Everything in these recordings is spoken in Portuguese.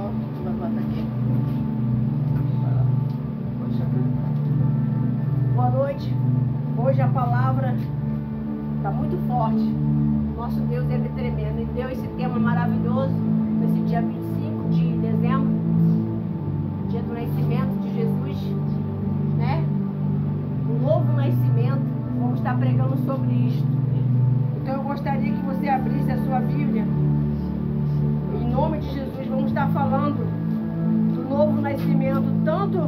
Tu vai botar aqui. Boa noite. Hoje a palavra está muito forte. Nosso Deus é tremendo. E deu esse tema maravilhoso nesse dia 25 de dezembro, dia do nascimento de Jesus, né? Um novo nascimento. Vamos estar pregando sobre isto. Então eu gostaria que você abrisse a sua Bíblia. Em nome de Jesus, vamos estar falando do novo nascimento, tanto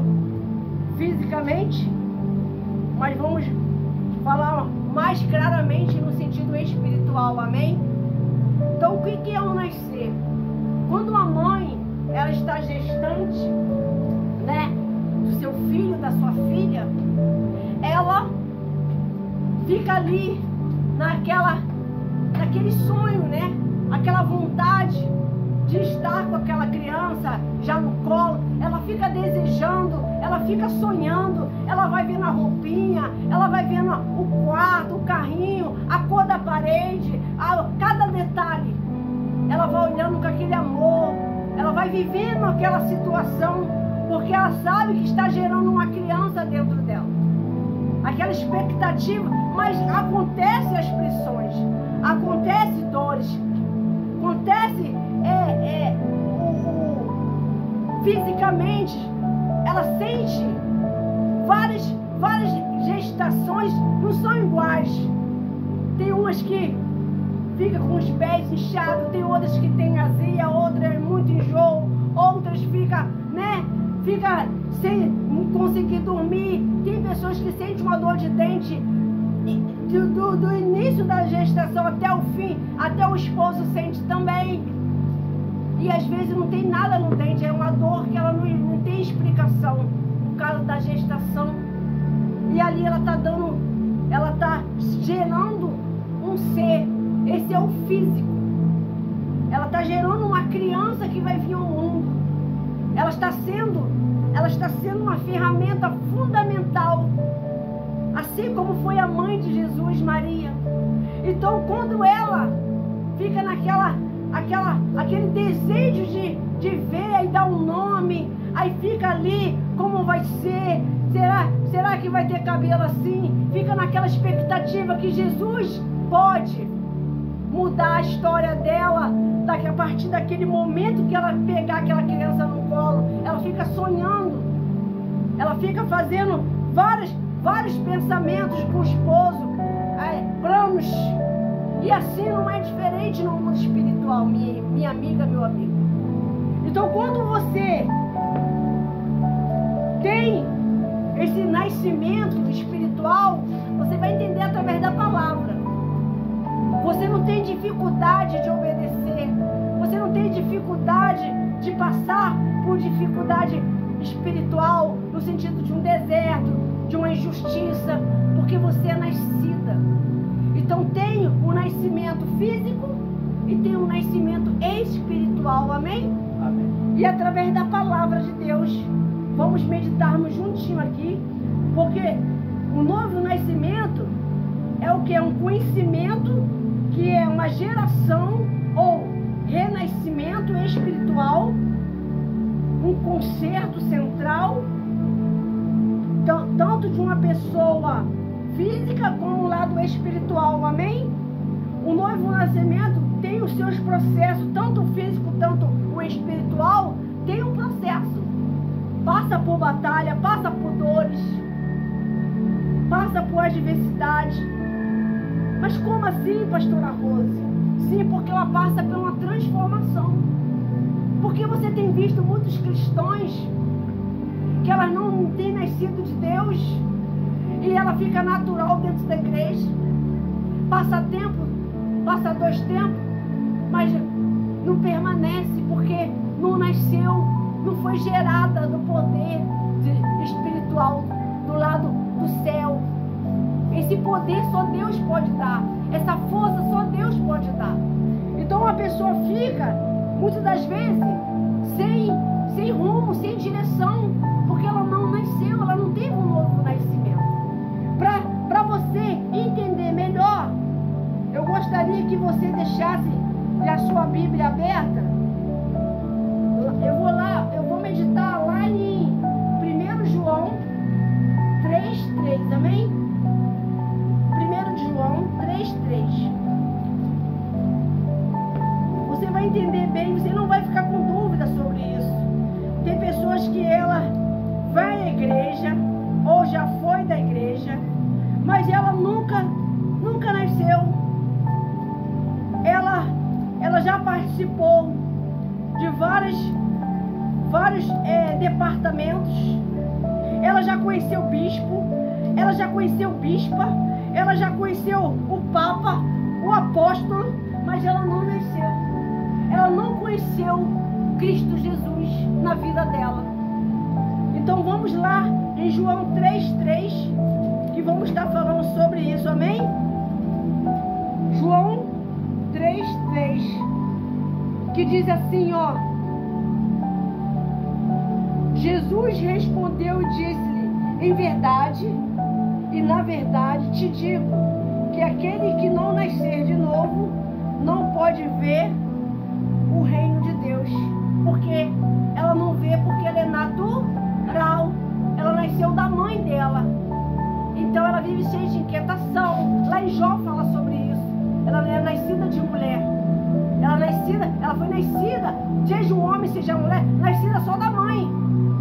fisicamente, mas vamos falar mais claramente no sentido espiritual, amém? Então, o que é o nascer? Quando a mãe, ela está gestante, né, do seu filho, da sua filha, ela fica ali naquele sonho, né? Aquela vontade de estar com aquela criança já no colo, ela fica desejando, ela fica sonhando, ela vai vendo a roupinha, ela vai vendo o quarto, o carrinho, a cor da parede, cada detalhe. Ela vai olhando com aquele amor, ela vai vivendo aquela situação, porque ela sabe que está gerando uma criança dentro dela. Aquela expectativa, mas acontece as pressões, acontece dores, acontece fisicamente, ela sente várias gestações, não são iguais. Tem umas que ficam com os pés inchados, tem outras que tem azia, outras muito enjoo, outras fica sem conseguir dormir. Tem pessoas que sentem uma dor de dente do início da gestação até o fim, até o esposo sente também. E às vezes não tem nada no dente, é uma dor que ela não tem explicação por causa da gestação. E ali ela está gerando um ser, esse é o físico. Ela está gerando uma criança que vai vir ao mundo. Ela está sendo uma ferramenta fundamental, assim como foi a mãe de Jesus, Maria. Então, quando ela fica aquele desejo de ver e dar um nome, aí fica ali, como vai ser? Será que vai ter cabelo assim? Fica naquela expectativa que Jesus pode mudar a história dela, a partir daquele momento que ela pegar aquela criança no colo. Ela fica sonhando, ela fica fazendo vários pensamentos com o esposo, planos. E assim não é diferente no mundo espiritual, minha amiga, meu amigo. Então, quando você tem esse nascimento espiritual, você vai entender através da palavra. Você não tem dificuldade de obedecer. Você não tem dificuldade de passar por dificuldade espiritual, no sentido de um deserto, de uma injustiça, porque você é nascida. Então tem o nascimento físico e tem o nascimento espiritual, amém? Amém. E através da palavra de Deus, vamos meditarmos juntinho aqui, porque o novo nascimento é o que? É um conhecimento, que é uma geração ou renascimento espiritual, um concerto central, tanto de uma pessoa física como o lado espiritual, amém? O novo nascimento tem os seus processos, tanto o físico, tanto o espiritual, tem um processo. Passa por batalha, passa por dores, passa por adversidade. Mas como assim, pastora Rose? Sim, porque ela passa por uma transformação. Porque você tem visto muitos cristãos que elas não têm nascido de Deus e ela fica natural dentro da igreja. Passa tempo, passa 2 tempos, mas não permanece porque não nasceu, não foi gerada do poder espiritual do lado do céu. Esse poder só Deus pode dar. Essa força só Deus pode dar. Então a pessoa fica, muitas das vezes, sem rumo, sem direção, porque ela não nasceu, ela não teve um novo nascimento. Para você entender melhor, eu gostaria que você deixasse a sua Bíblia aberta. Eu vou participou de vários departamentos. Ela já conheceu o bispo, ela já conheceu bispa, ela já conheceu o papa, o apóstolo, mas ela não nasceu. Ela não conheceu Cristo Jesus na vida dela. Então vamos lá em João 3:3, que vamos estar falando sobre isso, amém? João 3:3, que diz assim, ó: Jesus respondeu e disse-lhe: em verdade e na verdade te digo que aquele que não nascer de novo não pode ver o reino de Deus. Porque ela não vê, porque ela é natural. Ela nasceu da mãe dela. Então ela vive cheia de inquietação. Lá em Jó fala sobre isso. Ela é nascida de mulher. Ela foi nascida, seja um homem, seja mulher, nascida só da mãe.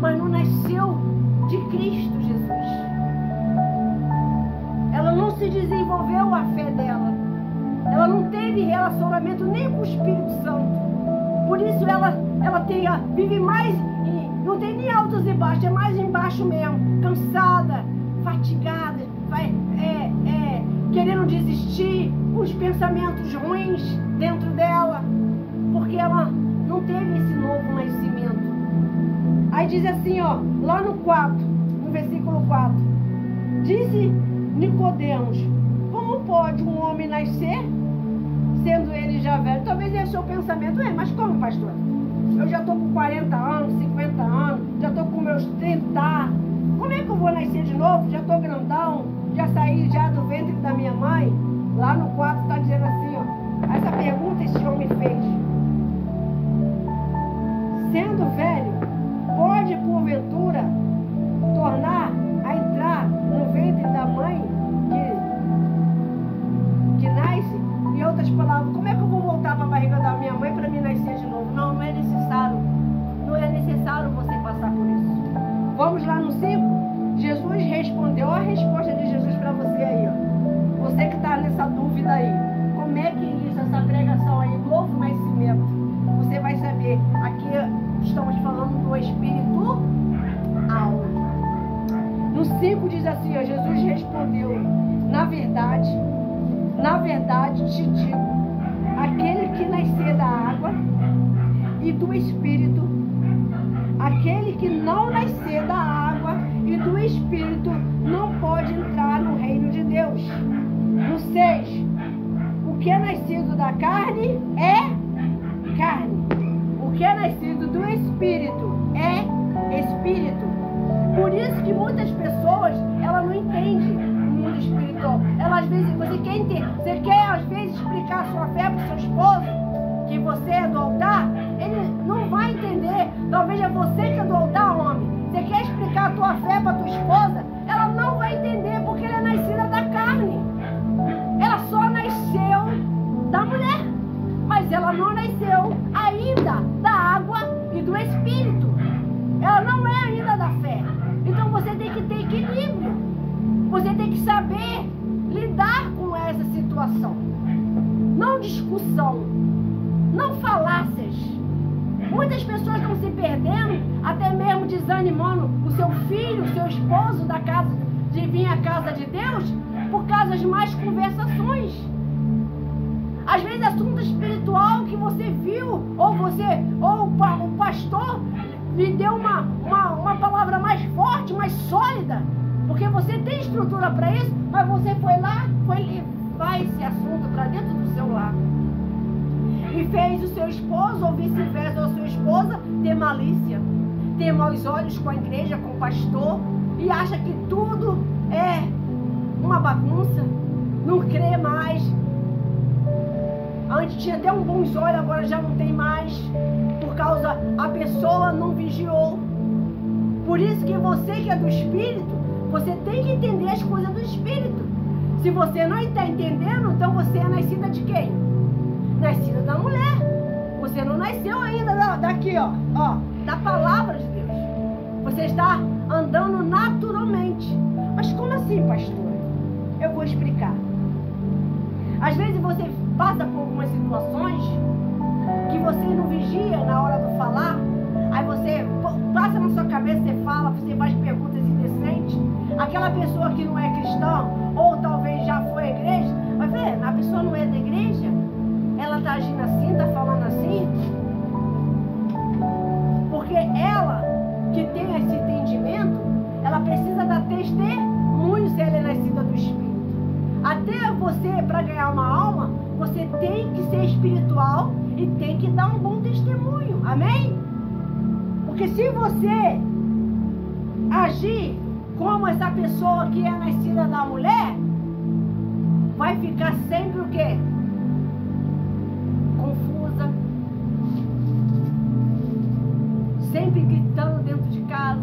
Mas não nasceu de Cristo Jesus. Ela não se desenvolveu a fé dela. Ela não teve relacionamento nem com o Espírito Santo. Por isso ela vive mais, não tem nem altos e baixos, é mais embaixo mesmo, cansada, fatigada, querendo desistir, com os pensamentos ruins dentro dela, porque ela não teve esse novo nascimento. Aí diz assim, ó, lá no 4, no versículo 4, disse Nicodemos: como pode um homem nascer sendo ele já velho? Talvez esse é o seu pensamento. Mas como, pastor? Eu já estou com 40 anos, 50 anos, já estou com meus 30. Como é que eu vou nascer de novo? Já estou grandão, já saí já do ventre da minha mãe. Lá no 4 está dizendo assim, ó, essa pergunta esse homem fez. Sendo velho, pode porventura tornar a entrar no ventre da mãe que nasce? Em outras palavras, como é que eu vou voltar para a barriga da minha mãe para me nascer de novo? Não, não é necessário. Não é necessário você passar por isso. Vamos lá no 5. Jesus respondeu. Olha a resposta de Jesus para você aí, ó. Você que está nessa dúvida aí. Como é que isso, essa pregação aí, novo nascimento? Você vai saber. Aqui estamos falando do espiritual. No 5 diz assim, ó, Jesus respondeu: na verdade te digo, aquele que nascer da água e do Espírito, aquele que não nascer da água e do Espírito não pode entrar no reino de Deus. No 6, o que é nascido da carne é carne, o que é nascido do Espírito é Espírito. Por isso que muitas pessoas, ela não entende espiritual. Ela às vezes, você quer às vezes explicar a sua fé para o seu esposo, que você é do altar, ele não vai entender. Talvez é você que é do altar, homem. Você quer explicar a tua fé para a tua esposa, ela não vai entender, porque ela é nascida da carne. Ela só nasceu da mulher, mas ela não nasceu ainda da água e do Espírito. Ela não é ainda da fé. Então você tem que ter equilíbrio. Você tem que saber lidar com essa situação. Não discussão, não falácias. Muitas pessoas estão se perdendo, até mesmo desanimando o seu filho, o seu esposo da casa, de vir à casa de Deus, por causa das más conversações. Às vezes assunto espiritual que você viu, ou o pastor lhe deu uma palavra mais forte, mais sólida. Porque você tem estrutura para isso, mas você foi lá, foi levar esse assunto para dentro do seu lar. E fez o seu esposo, ou vice-versa, ou sua esposa, ter malícia. Ter maus olhos com a igreja, com o pastor. E acha que tudo é uma bagunça. Não crê mais. Antes tinha até um bons olhos, agora já não tem mais. Por causa a pessoa não vigiou. Por isso que você que é do Espírito, você tem que entender as coisas do Espírito. Se você não está entendendo, então você é nascida de quem? Nascida da mulher. Você não nasceu ainda daqui, ó, da palavra de Deus. Você está andando naturalmente. Mas como assim, pastor? Eu vou explicar. Às vezes você passa por algumas situações que você não vigia na hora do falar, aí você passa na sua cabeça, você fala, você faz perguntas indecentes. Aquela pessoa que não é cristã, ou talvez já foi à igreja, vai ver, a pessoa não é da igreja, ela está agindo assim, está falando assim, porque ela que tem esse entendimento, ela precisa dar testemunho se ela é nascida do Espírito. Até você, para ganhar uma alma, você tem que ser espiritual e tem que dar um bom testemunho. Amém? Porque se você agir como essa pessoa que é nascida da mulher, vai ficar sempre o quê? Confusa. Sempre gritando dentro de casa.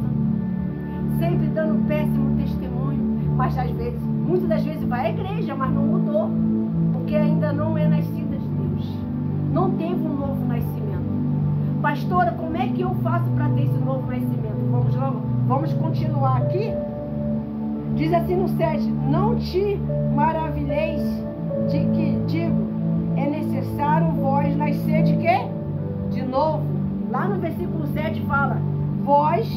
Sempre dando péssimo testemunho. Mas às vezes, muitas das vezes vai à igreja, mas não mudou. Porque ainda não é nascida de Deus. Não teve um novo nascimento. Pastora, como é que eu faço para ter esse novo nascimento? Vamos continuar aqui. Diz assim no 7: não te maravilheis de que digo, é necessário vós nascer de quê? De novo. Lá no versículo 7 fala, vós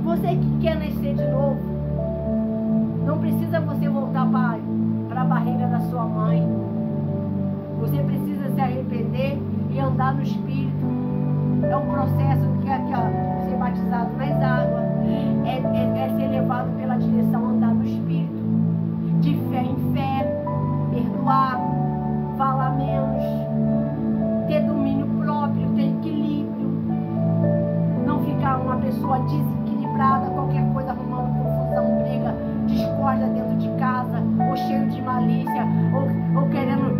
você que quer nascer de novo, não precisa você voltar para a barriga da sua mãe. Você precisa se arrepender e andar no Espírito. É um processo que é aqui, ó, ser batizado nas águas, é ser levado pela direção, andar no Espírito, de fé em fé, perdoar, falar menos, ter domínio próprio, ter equilíbrio, não ficar uma pessoa desequilibrada, qualquer coisa arrumando confusão, briga, discórdia dentro de casa, ou cheio de malícia, ou querendo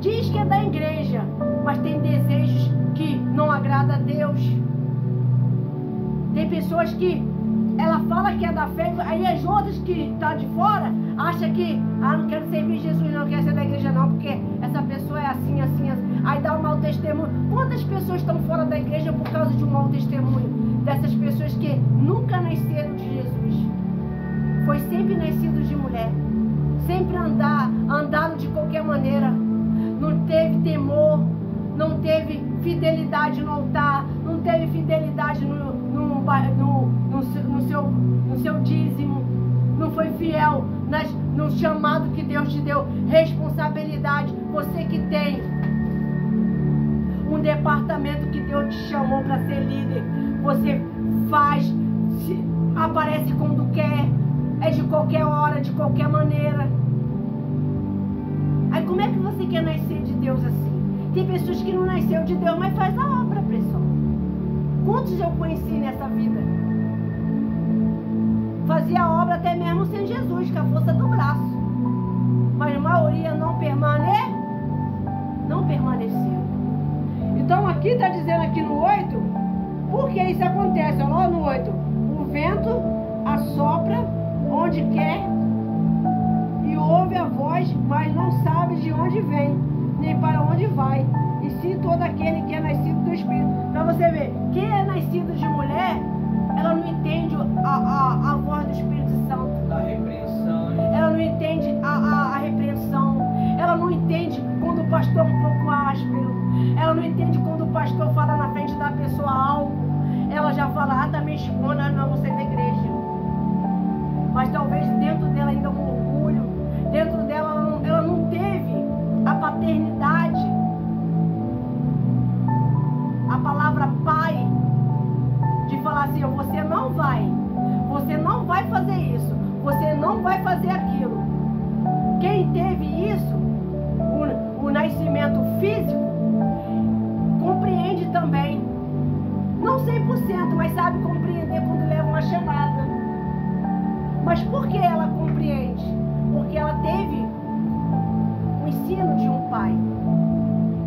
diz que é da igreja, mas tem desejos que não agradam a Deus. Tem pessoas que ela fala que é da fé, aí as outras que estão de fora acham que não quero servir Jesus, não quero ser da igreja não, porque essa pessoa é assim, assim, assim. Aí dá um mau testemunho. Quantas pessoas estão fora da igreja por causa de um mau testemunho? Dessas pessoas que nunca nasceram de Jesus. Foi sempre nascido de mulher. Sempre andaram de qualquer maneira. Não teve temor, não teve fidelidade no altar, não teve fidelidade no seu dízimo, não foi fiel no chamado que Deus te deu, responsabilidade. Você que tem um departamento que Deus te chamou para ser líder, você faz, aparece quando quer, é de qualquer hora, de qualquer maneira. Aí como é que você quer nascer de Deus assim? Tem pessoas que não nasceram de Deus, mas faz a obra, pessoal. Quantos eu conheci nessa vida? Fazia a obra até mesmo sem Jesus, com a força do braço. Mas a maioria não permaneceu. Então aqui está dizendo aqui no 8, por que isso acontece? Olha lá no 8. O vento assopra onde quer e ouve a voz, mas não sabe de onde vem, nem para onde vai. E sim todo aquele que é nascido do Espírito. Para você ver, quem é nascido de mulher, ela não entende a voz do Espírito Santo. A repreensão. Ela não entende a repreensão. Ela não entende quando o pastor é um pouco áspero. Ela não entende quando o pastor fala na frente da pessoa algo. Ela já fala, tá me expondo, não, você é da igreja. Mas talvez dentro dela ainda um orgulho. Dentro dela ela não teve a paternidade. A palavra pai. De falar assim, você não vai fazer isso, você não vai fazer aquilo. Quem teve isso, o nascimento físico, compreende também. Não 100%, mas sabe compreender quando leva uma chamada. Mas por que ela compreende? Porque ela teve o ensino de um pai.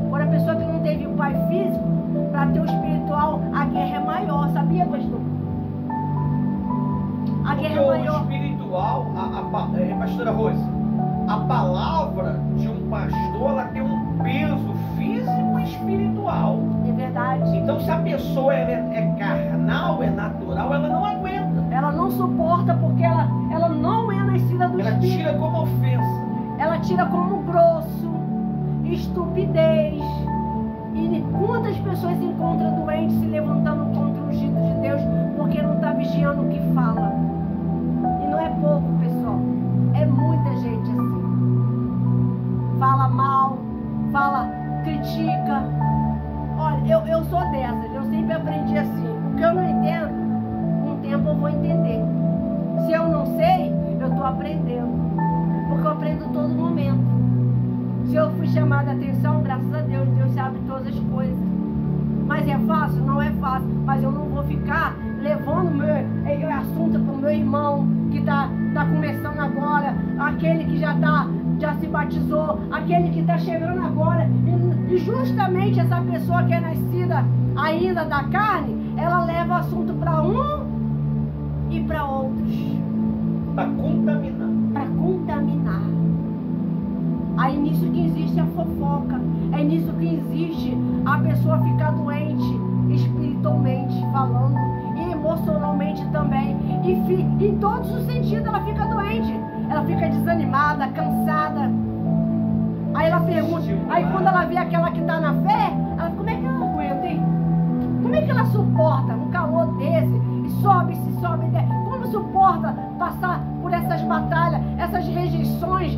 Agora a pessoa que não teve um pai físico, para ter o espiritual, a guerra é maior, sabia, pastor? A guerra é maior. O espiritual, pastora Rose, a palavra de um pastor, ela tem um peso físico e espiritual. É verdade. Então, se a pessoa é carnal, é natural, ela não aguenta. Ela não suporta porque ela não é tira como grosso, estupidez. E quantas pessoas se encontram doentes se levantando contra o ungido de Deus porque não está vigiando o que fala. E não é pouco, pessoal. É muita gente assim. Fala mal, critica. Olha, eu sou dessas. Eu sempre aprendi assim. O que eu não entendo, com o tempo eu vou entender. Se eu não sei, eu estou aprendendo. Porque eu aprendo todo momento. Se eu fui chamada a atenção, graças a Deus, Deus sabe todas as coisas. Mas é fácil? Não é fácil. Mas eu não vou ficar levando meu assunto para o meu irmão que está começando agora, aquele que já se batizou, aquele que está chegando agora. E justamente essa pessoa que é nascida ainda da carne, ela leva o assunto para um e para outros. Para contaminar. Para contaminar. Aí nisso que existe a fofoca. É nisso que existe a pessoa ficar doente espiritualmente falando e emocionalmente também. E em todos os sentidos ela fica doente. Ela fica desanimada, cansada. Aí ela pergunta, aí quando ela vê aquela que está na fé, ela, como é que ela aguenta, hein? Como é que ela suporta um calor desse? E sobe, como suporta passar por essas batalhas, essas rejeições,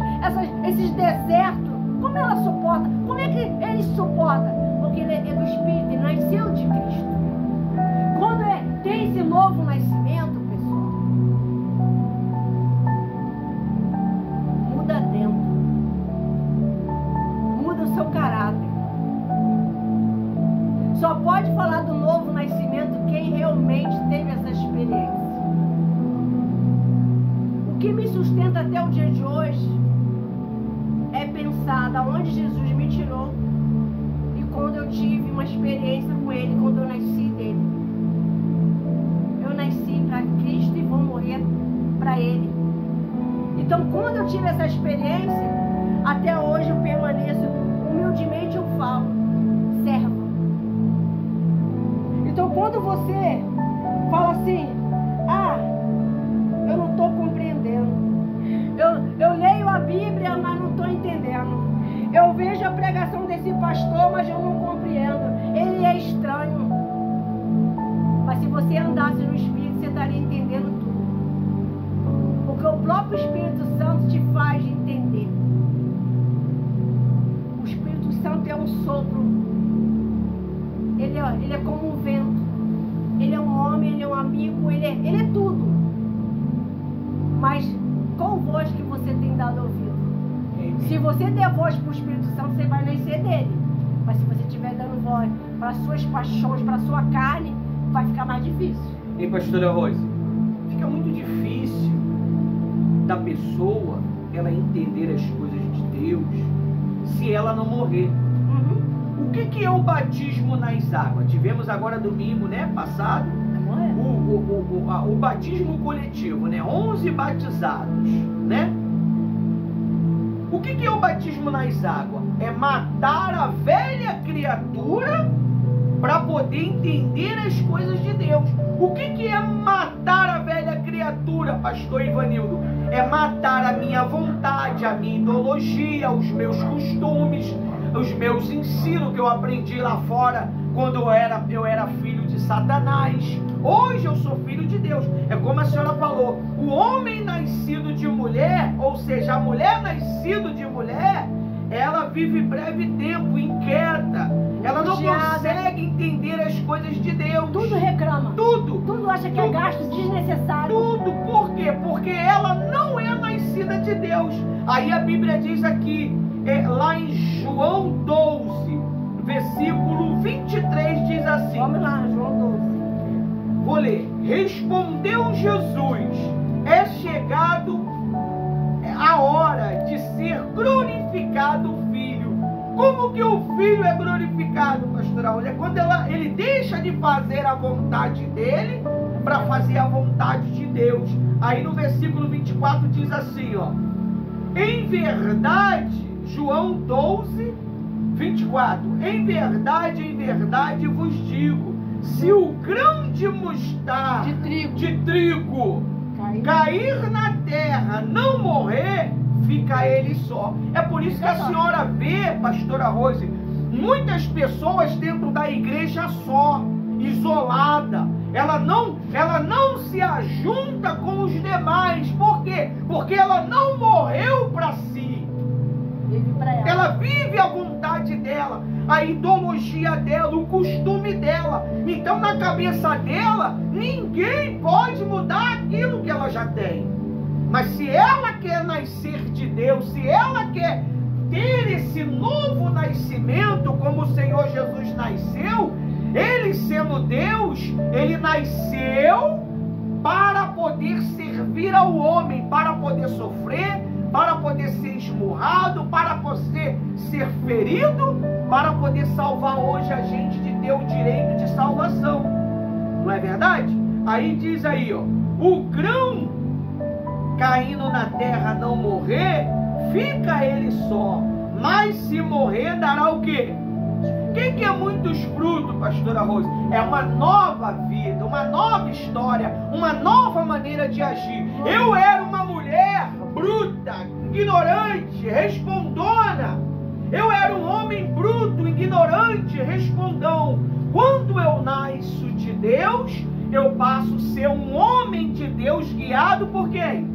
esses desertos? Como ela suporta? Como é que ele suporta? Porque ele é do Espírito, ele nasceu de Cristo. Quando tem esse novo nascimento, pessoal, muda dentro. Muda o seu caráter. Só pode falar do novo nascimento quem realmente teve essa experiência. O que me sustenta até o dia de hoje é pensar da onde Jesus me tirou e quando eu tive uma experiência com Ele, quando eu nasci dele. Eu nasci para Cristo e vou morrer para Ele. Então, quando eu tive essa experiência, até hoje eu permaneço, humildemente eu falo, serva. Então, quando você fala assim, eu não estou compreendendo. Eu leio a Bíblia, mas não estou entendendo. Eu vejo a pregação desse pastor, mas eu não compreendo. Ele é estranho. Mas se você andasse no Espírito, você estaria entendendo tudo. Porque o próprio Espírito Santo te faz entender. O Espírito Santo é um sopro. Ele é como um vento. Ele é um homem, ele é um amigo, ele é tudo. Mas qual voz que você tem dado ouvido? Se você der voz para o Espírito Santo, você vai nascer dele. Mas se você estiver dando voz para as suas paixões, para a sua carne, vai ficar mais difícil. E pastora Rose, fica muito difícil da pessoa ela entender as coisas de Deus se ela não morrer. O que é o batismo nas águas? Tivemos agora domingo, né, passado, o batismo coletivo, né, 11 batizados, né? O que é o batismo nas águas? É matar a velha criatura para poder entender as coisas de Deus. O que é matar a velha criatura, pastor Ivanildo? É matar a minha vontade, a minha ideologia, os meus costumes, os meus ensinos que eu aprendi lá fora quando eu era filho de Satanás. Hoje eu sou filho de Deus. É como a senhora falou, o homem nascido de mulher, ou seja, a mulher nascida de mulher, ela vive breve tempo, inquieta. Ela não consegue entender as coisas de Deus. Tudo reclama. Tudo acha que é gasto desnecessário. Tudo. Por quê? Porque ela não é nascida de Deus. Aí a Bíblia diz aqui, lá em João 12, versículo 23, diz assim. Vamos lá, João 12. Vou ler. Respondeu Jesus: é chegado a hora de ser glorificado o Filho. Como que o Filho é glorificado, pastor Raul? É quando ele deixa de fazer a vontade dele para fazer a vontade de Deus. Aí no versículo 24 diz assim, ó. Em verdade, João 12, 24. Em verdade vos digo, se o grão de mostarda, de trigo cair na terra, não morrer, fica ele só. É por isso que a senhora vê, pastora Rose, muitas pessoas dentro da igreja só, isolada. Ela não se ajunta com os demais. Por quê? Porque ela não morreu para si. Ela vive a vontade dela, a ideologia dela, o costume dela. Então, na cabeça dela, ninguém pode mudar aquilo que ela já tem. Mas se ela quer nascer de Deus, se ela quer ter esse novo nascimento, como o Senhor Jesus nasceu, ele sendo Deus, ele nasceu para poder servir ao homem, para poder sofrer, para poder ser esmurrado, para poder ser ferido, para poder salvar hoje a gente, de ter o direito de salvação. Não é verdade? Aí diz aí, ó, o grão caindo na terra não morrer, fica ele só, mas se morrer dará o quê? Quem que é muitos frutos, pastora Rose? É uma nova vida, uma nova história, uma nova maneira de agir. Eu era uma mulher bruta, ignorante, respondona. Eu era um homem bruto, ignorante, respondão. Quando eu nasço de Deus, eu passo a ser um homem de Deus, guiado por quem?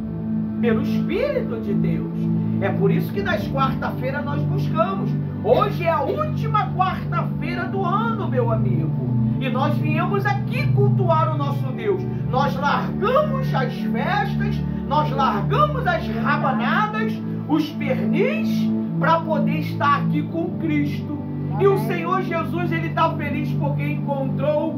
Pelo Espírito de Deus. É por isso que nas quarta-feiras nós buscamos. Hoje é a última quarta-feira do ano, meu amigo. E nós viemos aqui cultuar o nosso Deus. Nós largamos as festas, nós largamos as rabanadas, os pernis, para poder estar aqui com Cristo. E o Senhor Jesus, ele está feliz porque encontrou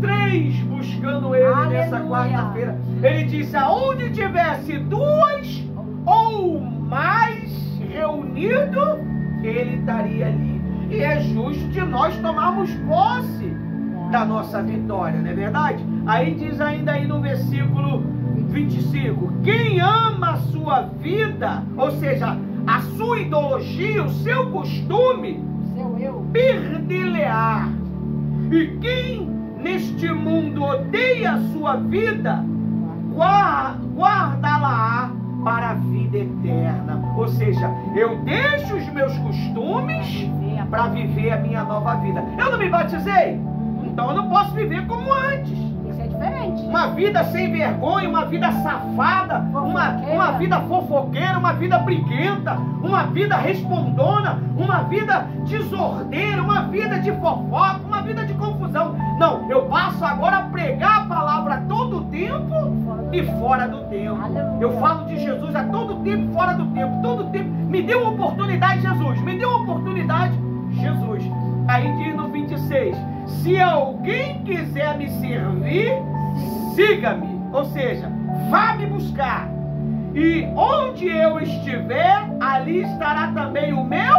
3 buscando ele nessa quarta-feira. Ele disse, aonde tivesse 2 ou mais reunido, ele estaria ali. E é justo de nós tomarmos posse da nossa vitória, não é verdade? Aí diz ainda aí no versículo 25, quem ama a sua vida, ou seja, a sua ideologia, o seu costume, perder-lhe-á. E quem neste mundo odeia a sua vida, guardá-la-á para a vida eterna. Ou seja, eu deixo os meus costumes para viver a minha nova vida. Eu não me batizei, então eu não posso viver como antes. Isso é diferente. Uma vida sem vergonha, uma vida safada, uma vida fofoqueira, uma vida briguenta, uma vida respondona, uma vida desordeira, uma vida de fofoca, uma vida de confusão. Não, eu passo agora a pregar a palavra a todo tempo e fora do tempo. Eu falo de Jesus a todo tempo, fora do tempo, todo tempo. Me dê uma oportunidade, Jesus. Me dê uma oportunidade, Jesus. Aí diz no 26, se alguém quiser me servir, siga-me. Ou seja, vá me buscar. E onde eu estiver, ali estará também o meu.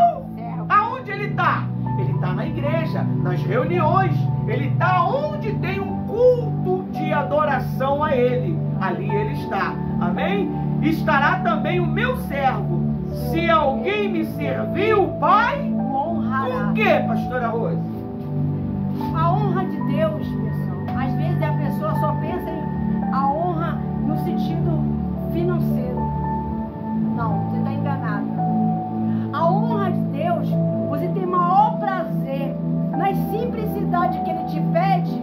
Aonde ele está? Ele está na igreja, nas reuniões. Ele está onde tem um culto de adoração a ele. Ali ele está. Amém? Estará também o meu servo. Se alguém me servir, o Pai honrará. O que, pastora Rose? A honra de Deus, pessoal. Às vezes a pessoa só pensa em a honra no sentido financeiro. Não, você está enganado. A honra de Deus, você tem maior prazer nas simplicidades que Ele te pede.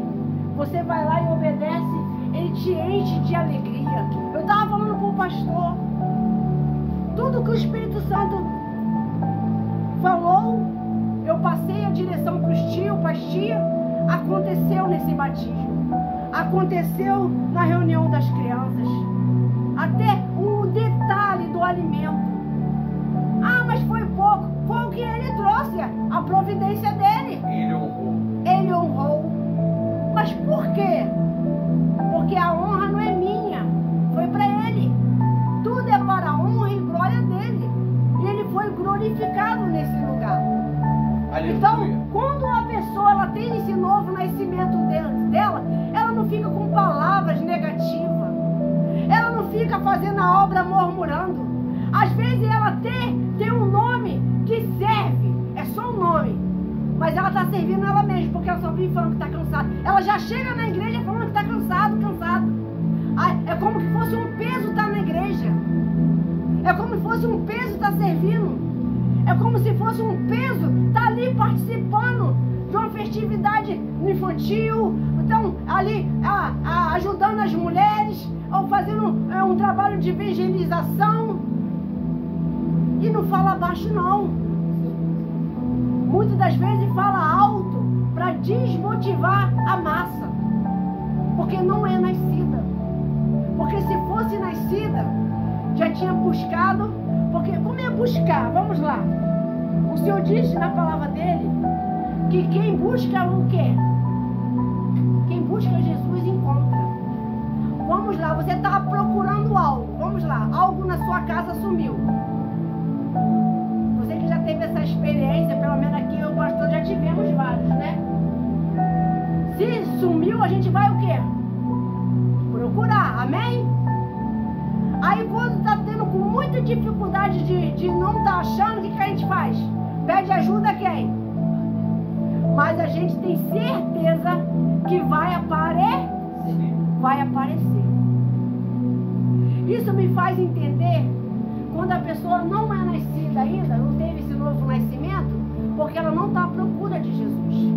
Você vai lá e obedece, Ele te enche de alegria. Eu estava falando para o pastor, tudo que o Espírito Santo falou, eu passei a direção para os tios, para as tias, aconteceu nesse batismo, aconteceu na reunião das crianças, até o detalhe do alimento. Ah, mas foi pouco, foi o que ele trouxe, a providência dele. Ele honrou. Ele honrou. Mas por quê? Porque a honra não é minha, foi para ele. Tudo é para a honra e glória dele. E ele foi glorificado nesse lugar. Aleluia. Então, quando uma pessoa ela tem esse novo nascimento dela, ela não fica com palavras negativas. Ela não fica fazendo a obra murmurando. Às vezes ela tem um nome que serve, é só um nome, mas ela está servindo ela mesma, porque ela só vive falando que está cansada. Ela já chega na igreja falando que está cansado. É como que fosse um peso estar na igreja. É como se fosse um peso estar servindo. É como se fosse um peso estar ali participando de uma festividade infantil. Então, ali ajudando as mulheres, ou fazendo um trabalho de evangelização. E não fala baixo, não. Muitas das vezes fala alto para desmotivar a massa. Porque não é nascida. Porque se fosse nascida, já tinha buscado. Porque como é buscar? Vamos lá. O Senhor disse na palavra dele que quem busca o quê? Quem busca Jesus encontra. Vamos lá, você estava procurando algo. Vamos lá, algo na sua casa sumiu. Você que já teve essa experiência, pelo menos aqui eu e o pastor já tivemos vários, né? Se sumiu, a gente vai o quê? Procurar, amém? Aí quando está tendo com muita dificuldade de não estar achando, o que a gente faz? Pede ajuda a quem? Mas a gente tem certeza que vai aparecer. Vai aparecer. Isso me faz entender quando a pessoa não é nascida ainda, não teve esse novo nascimento, porque ela não está à procura de Jesus.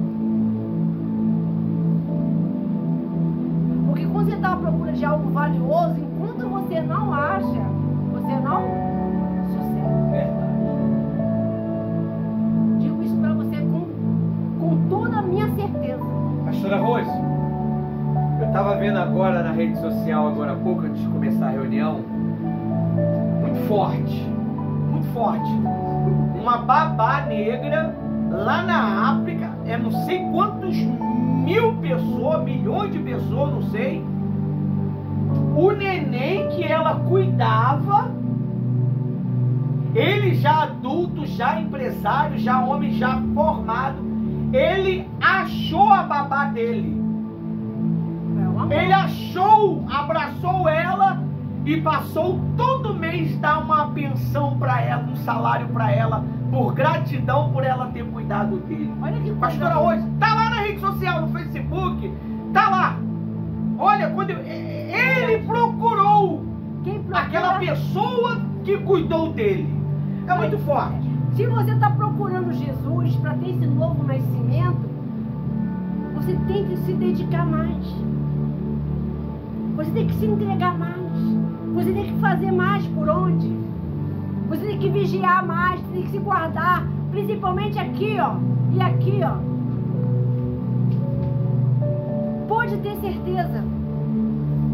Porque quando você está à procura de algo valioso, enquanto você não acha, você não sossega. Verdade. Digo isso para você com toda a minha certeza. Pastora Rose, eu estava vendo agora na rede social, agora há pouco, antes de começar a reunião, muito forte, uma babá negra lá na África, não sei quantos mil pessoas, milhões de pessoas, não sei, o neném que ela cuidava, ele já adulto, já empresário, já homem, já formado, ele achou a babá dele. Ele achou, abraçou ela e passou todo mês dar uma pensão para ela, um salário para ela, por gratidão por ela ter cuidado dele. Olha que pastora hoje, tá lá na rede social, no Facebook, tá lá. Olha, quando ele procurou aquela pessoa que cuidou dele. É muito forte. Se você está procurando Jesus para ter esse novo nascimento, você tem que se dedicar mais. Você tem que se entregar mais. Você tem que fazer mais por onde. Você tem que vigiar mais, tem que se guardar. Principalmente aqui, ó. E aqui, ó. Pode ter certeza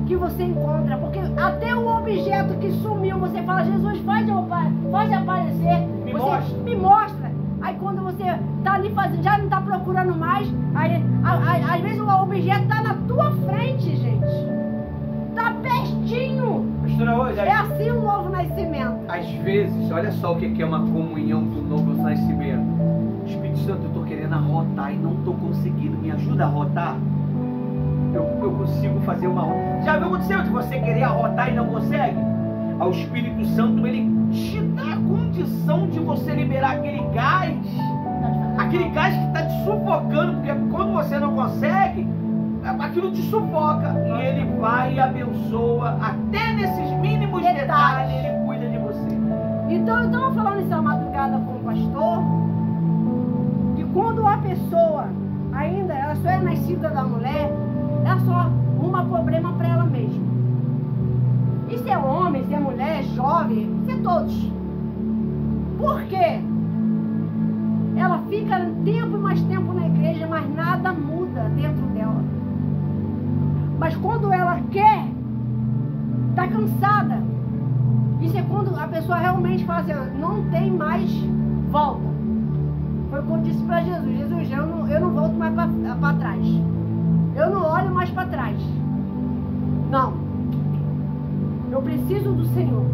que você encontra. Porque até o objeto que sumiu, você fala, Jesus, faz aparecer. Me mostra. Aí quando você está ali fazendo, já não está procurando mais, aí às vezes o objeto está na tua frente, gente. Está pertinho. Pastora Rose, é assim o novo nascimento. Às vezes, olha só o que é uma comunhão do novo nascimento. Espírito Santo, eu estou querendo arrotar e não estou conseguindo. Me ajuda a arrotar? Eu consigo fazer uma rota. Já viu aconteceu de você querer arrotar e não consegue? O Espírito Santo, ele te dá a condição de você liberar aquele gás que está te sufocando, porque quando você não consegue, aquilo te sufoca. E ele vai e abençoa, até nesses mínimos detalhes, ele cuida de você. Então eu estava falando essa madrugada com o pastor, que quando a pessoa ainda, ela só é nascida da mulher, ela só arruma problema para ela mesma. E se é homem, se é mulher, jovem, se é todos. Por quê? Ela fica mais tempo na igreja, mas nada muda dentro dela. Mas quando ela quer, está cansada. Isso é quando a pessoa realmente fala assim, não tem mais volta. Foi o que eu disse para Jesus. Jesus, eu não volto mais para trás. Eu não olho mais para trás. Não. Eu preciso do Senhor.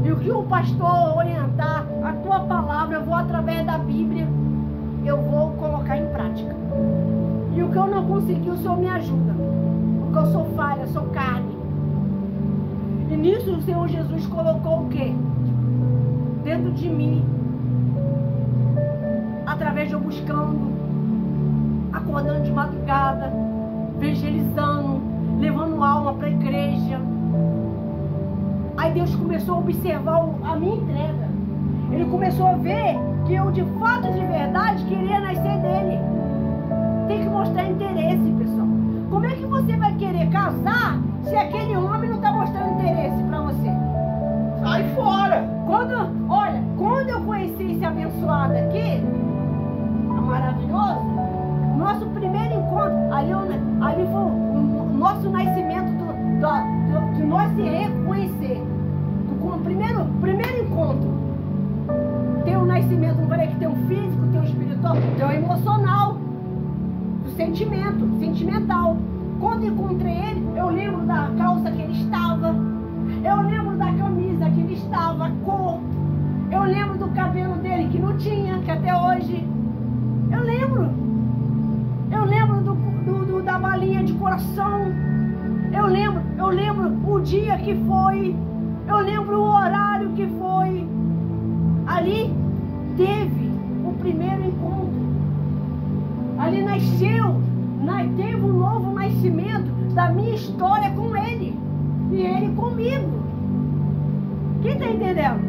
E o que o pastor orientar, a tua palavra, eu vou através da Bíblia, eu vou colocar em prática. E o que eu não consegui, o Senhor me ajuda. Porque eu sou falha, eu sou carne. E nisso o Senhor Jesus colocou o quê? Dentro de mim. Através de eu buscando, acordando de madrugada, evangelizando, levando alma para a igreja. Aí Deus começou a observar a minha entrega. Ele começou a ver que eu de fato, de verdade, queria nascer dele. Tem que mostrar interesse, pessoal. Como é que você vai querer casar se aquele homem não está mostrando interesse para você? Sai fora! Quando eu conheci esse abençoado aqui, maravilhoso, nosso primeiro encontro, ali foi o nosso nascimento de nós se reconhecer. Com o primeiro encontro. Tem o nascimento, não falei que tem o físico, tem o espiritual, tem o emocional, o sentimental. Quando encontrei ele, eu lembro da calça que ele estava, eu lembro da camisa que ele estava, a cor, eu lembro do cabelo dele que não tinha, que até hoje, eu lembro da balinha de coração, eu lembro o dia que foi, eu lembro o horário que foi. Ali teve o primeiro encontro. Ali teve um novo nascimento da minha história com ele. E ele comigo. Quem está entendendo?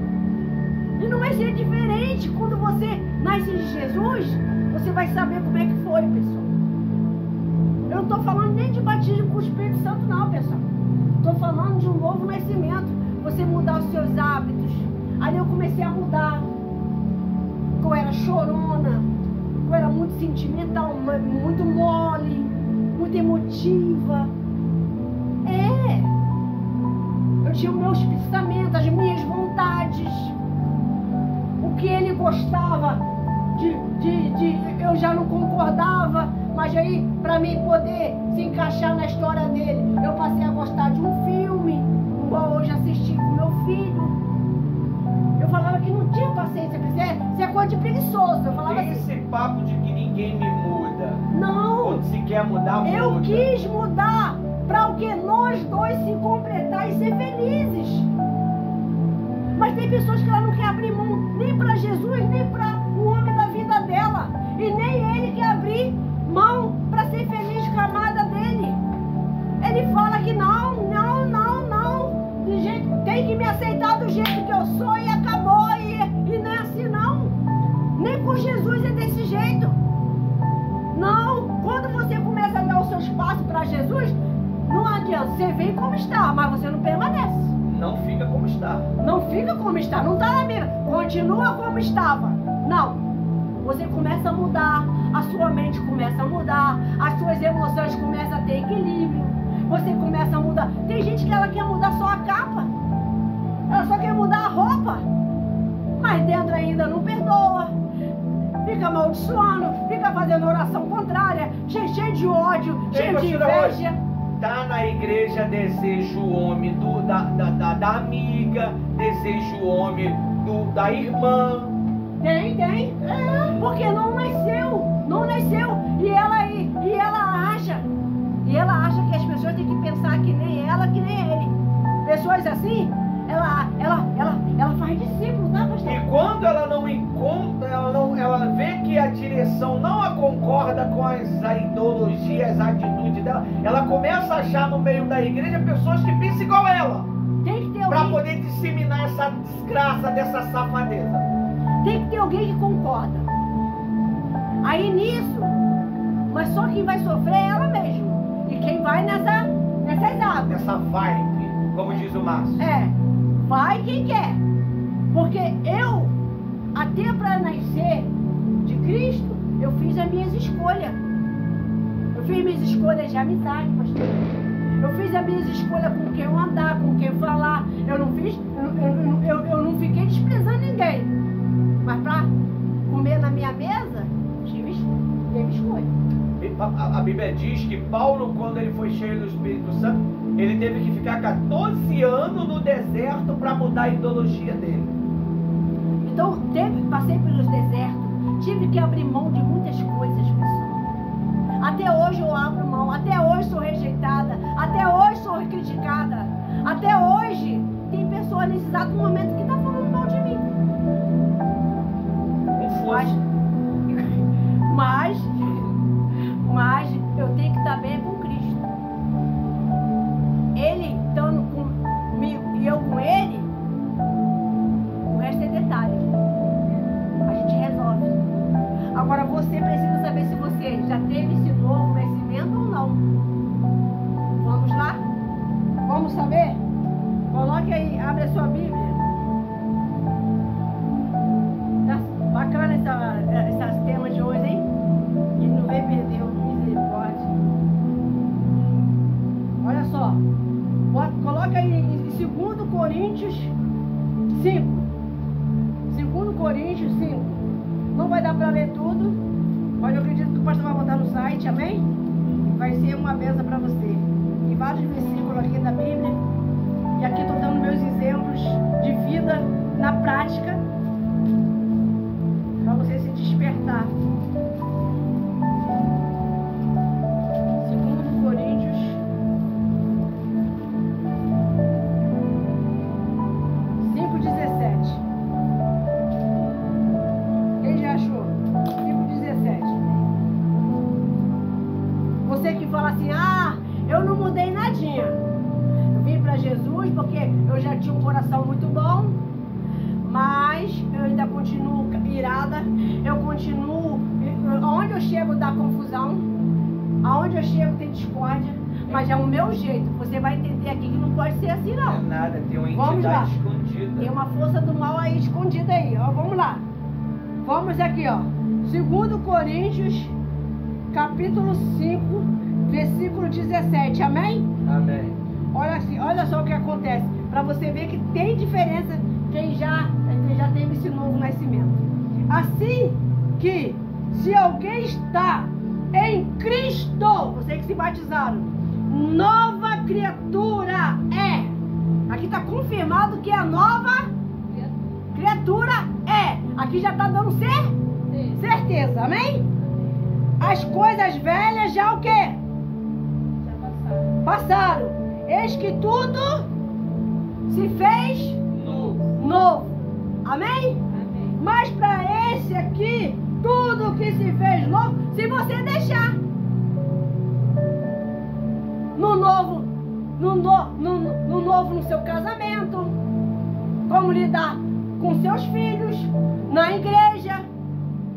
E não vai ser diferente quando você nasce de Jesus. Você vai saber como é que foi, pessoal. Eu não estou falando nem de batismo com o Espírito Santo, não, pessoal. Estou falando de um novo nascimento. Você mudar os seus hábitos. Ali eu comecei a mudar. Eu era chorona, eu era muito sentimental, muito mole, muito emotiva. Eu tinha os meus pensamentos, as minhas vontades. O que ele gostava eu já não concordava, mas aí, para mim poder se encaixar na história dele, eu passei a gostar de um filme, igual hoje assisti com meu filho. Eu falava que não tinha paciência, você é coisa de preguiçoso. Eu falava esse papo de que ninguém me muda. Não. Quando se quer mudar, muda. Eu quis mudar para o que nós dois se completar e ser felizes. Mas tem pessoas que ela não quer abrir mão nem para Jesus, nem para o homem da vida dela. E nem ele quer abrir mão para ser feliz com a amada dele. Ele fala que não. Tem que me aceitar do jeito que eu sou e acabou. E não é assim, não. Nem com Jesus é desse jeito. Não. Quando você começa a dar o seu espaço para Jesus, não adianta. Você vem como está, mas você não permanece. Não fica como está. Não fica como está. Não está na Bíblia. Continua como estava. Não. Você começa a mudar. A sua mente começa a mudar. As suas emoções começam a ter equilíbrio. Você começa a mudar. Tem gente que ela quer mudar só a capa. Ela só quer mudar a roupa. Mas dentro ainda não perdoa. Fica amaldiçoando. Fica fazendo oração contrária. Cheio de ódio. Cheio de inveja. Tá na igreja, deseja o homem da amiga. Deseja o homem da irmã. Tem. Porque não nasceu. E ela acha que as pessoas têm que pensar que nem ela, que nem ele. Pessoas assim, ela faz discípulo, tá, pastor? E quando ela não encontra, ela vê que a direção não a concorda com as ideologias, as atitudes dela, ela começa a achar no meio da igreja pessoas que pensam igual ela. Tem que ter para alguém, poder disseminar essa desgraça dessa safadeza. Tem que ter alguém que concorda. Aí nisso, mas só quem vai sofrer é ela mesma. E quem vai nessas águas. Nessa vibe, como diz o Márcio. Vai quem quer. Porque eu, até para nascer de Cristo, eu fiz as minhas escolhas. Eu fiz minhas escolhas de amizade, pastor. Eu fiz as minhas escolhas com quem eu andar, com quem eu falar. Eu não fiquei desprezando ninguém. Mas para comer na minha mesa, teve escolha. A Bíblia diz que Paulo, quando ele foi cheio do Espírito Santo, ele teve que ficar 14 anos no deserto para mudar a ideologia dele. Então, passei pelos desertos, tive que abrir mão de muitas coisas, pessoal. Até hoje eu abro mão, até hoje sou rejeitada, até hoje sou criticada, até hoje tem pessoa nesse exato momento que está falando mal de mim. Mas eu tenho que estar bem com Cristo. Ele estando comigo e eu com ele, Coríntios 5. Não vai dar para ler tudo, mas eu acredito que o pastor vai botar no site, amém? Vai ser uma benção para você. Tem vários versículos aqui da Bíblia. E aqui estou dando meus exemplos de vida na prática, para você se despertar. 2 Coríntios 5:17. Quem já achou? 5:17. Você que fala assim, eu não mudei nadinha. Eu vim para Jesus porque eu já tinha um coração muito bom, mas eu ainda continuo irada, eu continuo, aonde eu chego dá confusão, aonde eu chego tem discórdia, mas é o meu jeito. Você vai entender aqui que não pode ser assim não. Não é nada, tem uma Vamos lá. entidade escondida. Tem uma força do mal aí escondida aí, ó. Vamos lá. Vamos aqui, ó. 2 Coríntios, capítulo 5, versículo 17. Amém? Amém. Olha só o que acontece. Para você ver que tem diferença quem já teve esse novo nascimento. Assim que, se alguém está em Cristo, você que se batizaram, nova criatura é. Aqui está confirmado que a nova criatura é. Aqui já está dando certeza, amém? As coisas velhas já o quê? Já passaram. Eis que tudo se fez novo. Amém? Mas para esse aqui, tudo que se fez novo, se você deixar no novo no seu casamento, como lidar com seus filhos, na igreja.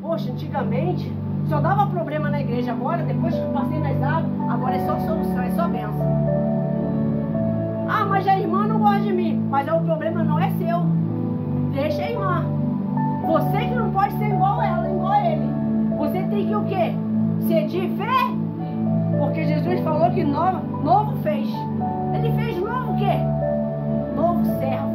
Poxa, antigamente só dava problema na igreja, agora, depois que eu passei nas águas, agora é só solução, é só bênção. Mas a irmã não gosta de mim, mas o problema não é seu. Deixa a irmã. Você que não pode ser igual ela, igual ele. Você tem que o quê? Ser de fé? Porque Jesus falou que novo fez. Ele fez novo o quê? Novo servo,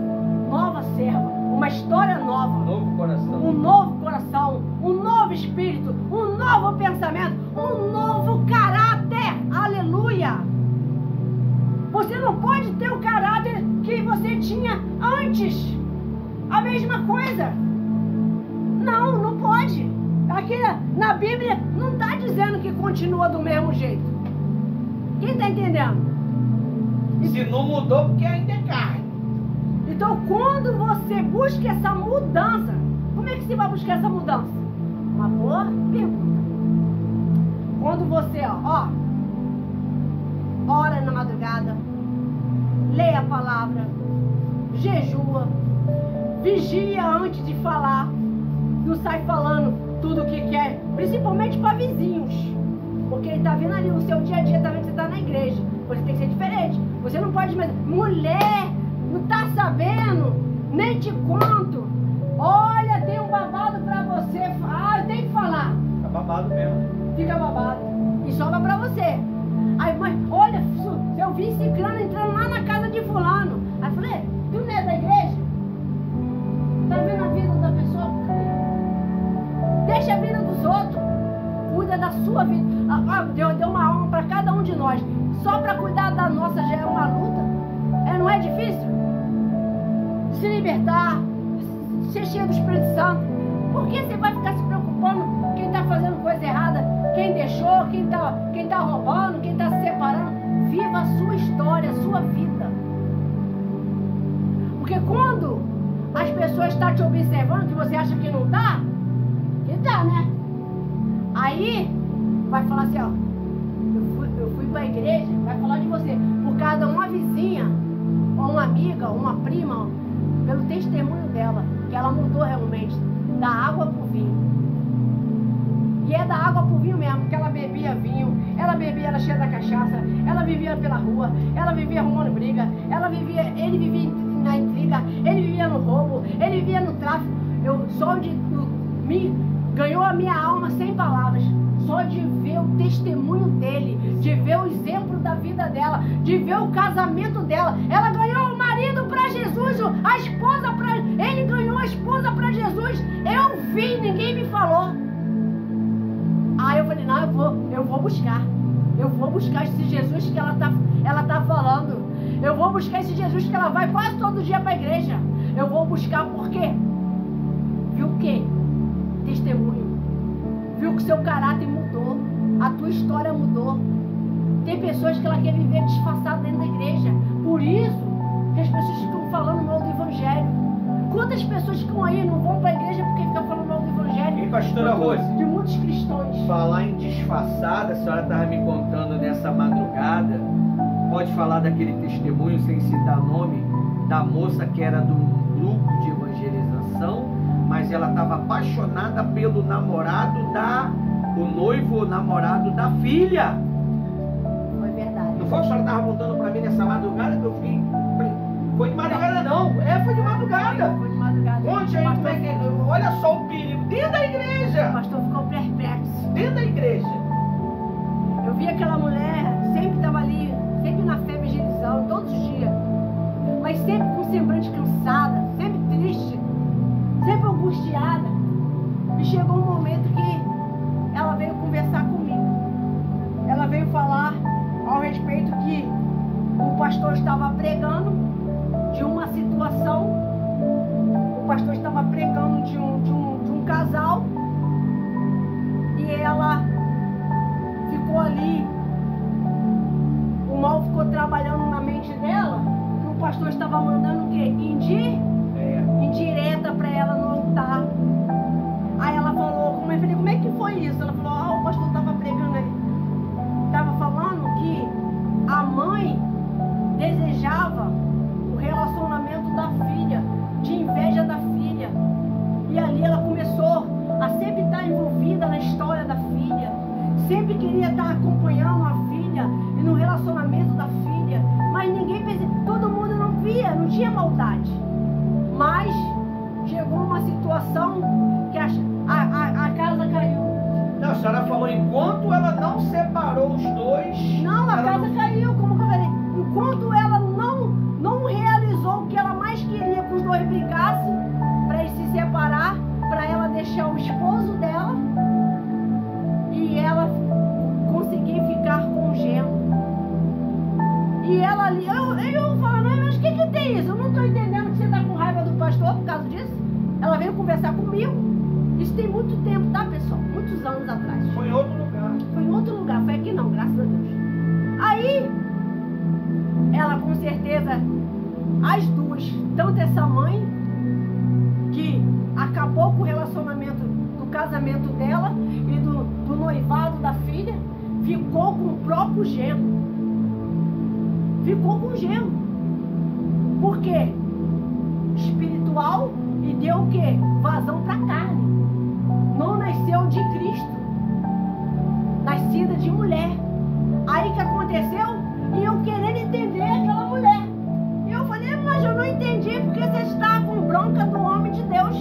nova serva, uma história nova. Novo coração. Um novo coração, um novo espírito, um novo pensamento, um novo caráter. Aleluia! Você não pode ter o caráter que você tinha antes. A mesma coisa. Não pode. Aqui na Bíblia não está dizendo que continua do mesmo jeito. Quem está entendendo? Se não mudou, porque ainda é carne. Então, quando você busca essa mudança, como é que você vai buscar essa mudança? Uma boa pergunta. Quando você, ora na madrugada, lê a palavra, jejua, vigia antes de falar, não sai falando tudo o que quer, principalmente para vizinhos, porque ele está vendo ali no seu dia a dia, está vendo que você está na igreja, você tem que ser diferente. Você não pode mais, mulher, não está sabendo, nem te conto, olha, tem um babado para você, tem que falar. Fica babado mesmo. Fica babado e sobra para você. Aí, mãe, olha, eu vi ciclano entrando lá na casa de fulano. Aí eu falei, tu não é da igreja? Tá vendo a vida da pessoa? Deixa a vida dos outros. Cuida da sua vida. Deu uma alma para cada um de nós. Só para cuidar da nossa já é uma luta. Não é difícil? Se libertar, ser cheio do Espírito Santo. Por que você vai ficar se preocupando quem está fazendo coisa errada? Quem deixou, quem tá roubando, quem está se separando? Viva a sua história, a sua vida. Porque quando as pessoas estão te observando, que você acha que não dá, que dá, né? Aí vai falar assim, eu fui para a igreja, vai falar de você, por causa de uma vizinha, ou uma amiga, ou uma prima, pelo testemunho dela, que ela mudou realmente, da água pro vinho. E é da água pro vinho mesmo, porque ela bebia vinho, ela cheia da cachaça, ela vivia pela rua, ela vivia arrumando briga, ele vivia na intriga, ele vivia no roubo, ele vivia no tráfico. Ganhou a minha alma sem palavras, só de ver o testemunho dele, de ver o exemplo da vida dela, de ver o casamento dela. Ela ganhou o marido para Jesus, a esposa para ele ganhou a esposa para Jesus. fim ninguém me falou. Aí eu falei, não, eu vou buscar. Eu vou buscar esse Jesus que ela tá falando. Eu vou buscar esse Jesus que ela vai quase todo dia para a igreja. Eu vou buscar por quê? Viu o quê? Testemunho. Viu que o seu caráter mudou. A tua história mudou. Tem pessoas que ela quer viver disfarçada dentro da igreja. Por isso que as pessoas ficam falando mal do evangelho. Quantas pessoas ficam aí não vão para a igreja porque ficam falando mal do evangelho? E pastora Rose, de muitos cristãos. Falar em disfarçada, a senhora estava me contando nessa madrugada. Pode falar daquele testemunho sem citar nome da moça que era do grupo de evangelização, mas ela estava apaixonada pelo namorado o noivo ou namorado da filha. Foi verdade. Não foi que a senhora estava contando para mim nessa madrugada que eu fiquei. Foi de madrugada não, foi de madrugada. Foi de madrugada. Onde aí, como é que... Olha só o perigo, dentro da igreja. O pastor ficou perplexo. Dentro da igreja. Eu vi aquela mulher, sempre estava ali, sempre na fé evangelizando, todos os dias. Mas sempre com semblante cansada, sempre triste, sempre angustiada. E chegou um momento que ela veio conversar comigo. Ela veio falar ao respeito que o pastor estava pregando de uma situação. O pastor estava pregando de um casal. E ela ficou ali. O mal ficou trabalhando na mente dela. E o pastor estava mandando o quê? Indireta para ela no altar. Aí ela falou, como é que foi isso? Ela falou, o pastor estava pregando ali. Estava falando que a mãe desejava o relacionamento da filha, de inveja da filha. E ali ela começou a sempre estar envolvida na história da filha. Sempre queria estar acompanhando a filha e no relacionamento da filha. Mas ninguém percebia, todo mundo não via, não tinha maldade. Mas chegou uma situação que a casa caiu. Não, a senhora falou enquanto ela não separou os dois. Não, a casa caiu, como que eu falei. Enquanto ela não realizou o que ela mais queria que os dois brigassem, para eles se separar, para ela deixar o esposo dela e ela conseguir ficar com o genro. E ela ali, eu falando, mas o que tem isso? Eu não estou entendendo que você está com raiva do pastor por causa disso. Ela veio conversar comigo. Isso tem muito tempo, tá, pessoal? Muitos anos atrás. Foi em outro lugar. Foi em outro lugar, foi aqui não, graças a Deus. Aí, ela com certeza, as duas, tanto essa mãe, que acabou com o relacionamento do casamento dela e do noivado da filha, ficou com o próprio genro. Ficou com o genro. Por quê? Espiritual e deu o quê? Vazão para a carne. Não nasceu de Cristo. Nascida de mulher. Aí que aconteceu? E eu querendo entender aquela mulher. E eu falei, mas eu não entendi porque você está com bronca do homem de Deus.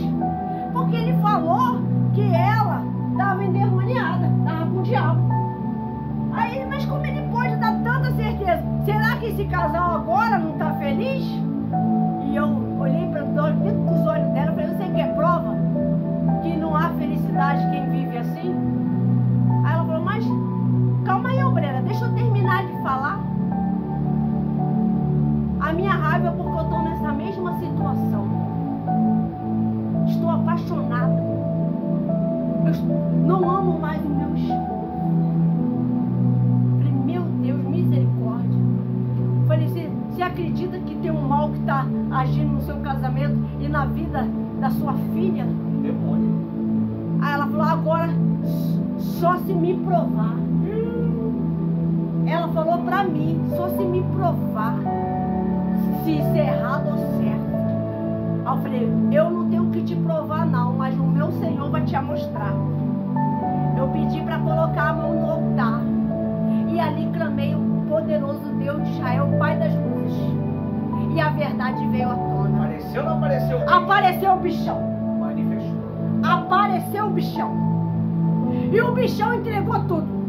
Porque ele falou que ela estava endemoniada, estava com o diabo. Aí, mas como ele pode dar tanta certeza? Será que esse casal agora não está feliz? E eu olhei para dentro dos olhos dela e falei, você quer prova que não há felicidade quem vive assim? Aí ela falou, mas calma aí, obreira, deixa eu terminar de falar. A minha raiva é porque eu estou nessa mesma situação. Estou apaixonada. Eu não amo mais o meu esposo. Falei, meu Deus, misericórdia. Falei, você acredita que tem um mal que está agindo no seu casamento e na vida da sua filha? Demônio. Aí ela falou, agora só se me provar. Ela falou pra mim, só se me provar se isso é errado ou certo. Aí eu falei, eu não tenho que te provar não, mas o meu Senhor vai te mostrar. Eu pedi para colocar a mão no altar e ali clamei o poderoso Deus de Israel, Pai das luzes. E a verdade veio à tona. Apareceu ou não apareceu? Apareceu o bichão. Manifestou. Apareceu o bichão. E o bichão entregou tudo.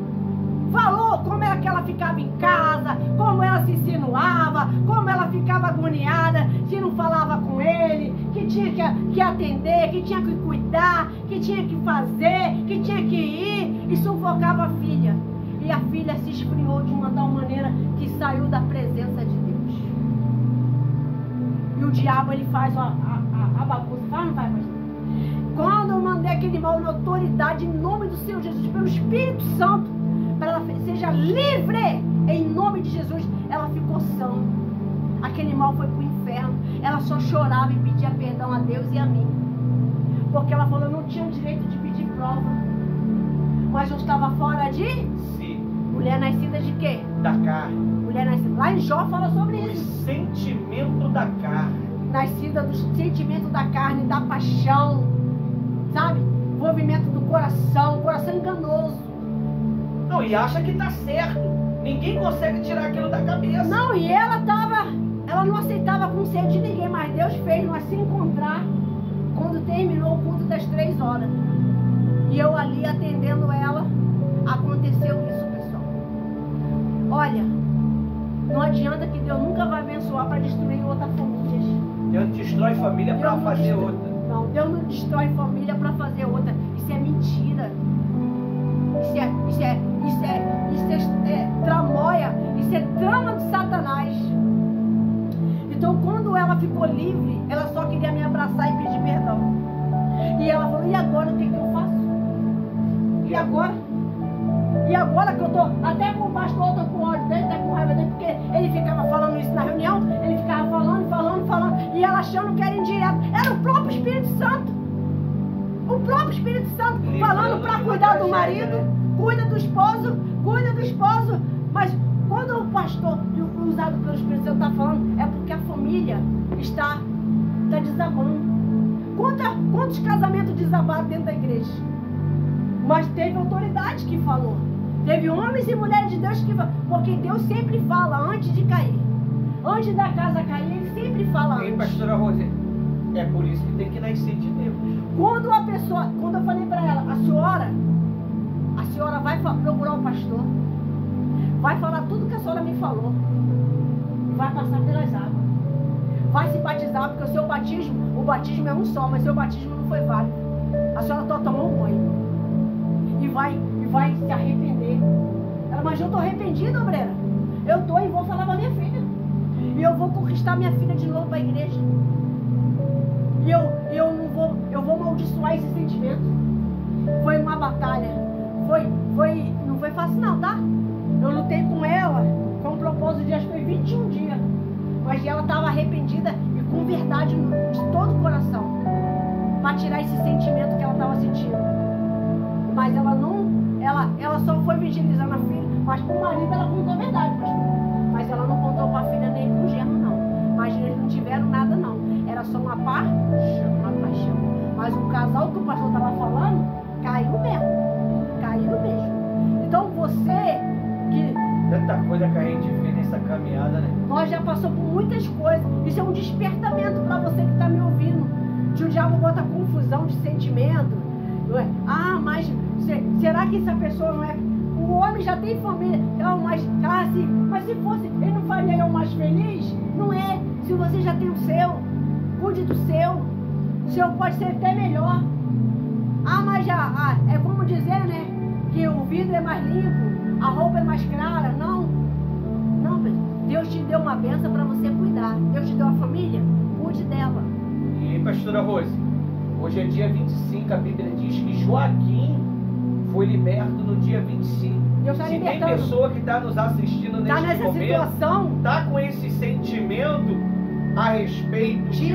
Falou como era que ela ficava em casa, como ela se insinuava, como ela ficava agoniada, se não falava com ele, que tinha que atender, que tinha que cuidar, que tinha que fazer, que tinha que ir, e sufocava a filha. E a filha se esfriou de uma tal maneira que saiu da presença de Deus. E o diabo, ele faz a bagunça. Faz, não faz, pastor? Quando eu mandei aquele mal na autoridade, em nome do Senhor Jesus, pelo Espírito Santo, para ela seja livre, em nome de Jesus, ela ficou sã. Aquele mal foi para o inferno. Ela só chorava e pedia perdão a Deus e a mim. Porque ela falou, eu não tinha o direito de pedir prova. Mas eu estava fora de... Sim. Mulher nascida de quê? Da carne. Mulher nascida... Lá em Jó fala sobre O isso. sentimento da carne. Nascida do sentimento da carne, da paixão. Sabe? Movimento do coração enganoso. Não, e acha que tá certo. Ninguém consegue tirar aquilo da cabeça. Não, e ela não aceitava conselho de ninguém, mas Deus fez nós se encontrar quando terminou o culto das 3 horas. E eu ali atendendo ela, aconteceu isso, pessoal. Olha, não adianta que Deus nunca vai abençoar para destruir outra família. Deus destrói família para fazer outra. Não, Deus não destrói família para fazer outra. Isso é mentira. Isso é tramóia. Isso é trama de Satanás. Então, quando ela ficou livre, ela só queria me abraçar e pedir perdão. E ela falou, e agora o que eu faço? E agora? E agora que eu tô até com o pastor, eu tô com ódio dele, até com raiva dele, porque ele ficava falando isso na reunião, ele ficava falando, e ela achando que era indireto. Era o próprio Espírito Santo. O próprio Espírito Santo falando para cuidar do marido, cuida do esposo, mas quando o pastor, usado pelo Espírito Santo, está falando, é porque a família está desabando. Quantos casamentos desabaram dentro da igreja? Mas teve autoridade que falou. Teve homens e mulheres de Deus que falam. Porque Deus sempre fala antes de cair. Antes da casa cair, Ele sempre fala antes. Ei, pastora Rose, é por isso que tem que nascer de Deus. Quando eu falei para ela, a senhora vai procurar o pastor, vai falar tudo que a senhora me falou, vai passar pelas águas, vai se batizar, porque o batismo é um só, mas seu batismo não foi válido. A senhora só tomou um banho e vai se arrepender. Ela, mas eu estou arrependida, obreira. Eu estou e vou falar para minha filha, e eu vou conquistar minha filha de novo para a igreja. E eu vou amaldiçoar esse sentimento. Foi uma batalha. Não foi fácil não, tá? Eu lutei com ela. Foi um propósito de acho que foi 21 dias. Mas ela estava arrependida e com verdade de todo o coração. Para tirar esse sentimento que ela estava sentindo. Mas ela só foi vigilizando a filha. Mas com o marido ela contou a verdade, pastor. Mas ela não contou para a filha nem para o genro, não. Mas eles não tiveram nada, não. Era só uma paixão. Mas o casal que o pastor estava falando, caiu mesmo. Então você que... Tanta coisa que a gente vê nessa caminhada, né? Nós já passamos por muitas coisas. Isso é um despertamento para você que está me ouvindo. Que o diabo bota confusão de sentimento. Não é? Ah, mas será que essa pessoa não é... O homem já tem família. Não, mas se fosse, ele não faria eu mais feliz? Não é. Se você já tem o seu, cuide do seu. O seu pode ser até melhor. Ah, mas é como dizer, né? Que o vidro é mais limpo, a roupa é mais clara. Não, Deus te deu uma benção para você cuidar. Deus te deu uma família, cuide dela. E pastora Rose, hoje é dia 25, a Bíblia diz que Joaquim foi liberto no dia 25. Deus está libertando. Tem pessoa que está nos assistindo nesse nessa momento, situação, está com esse sentimento a respeito de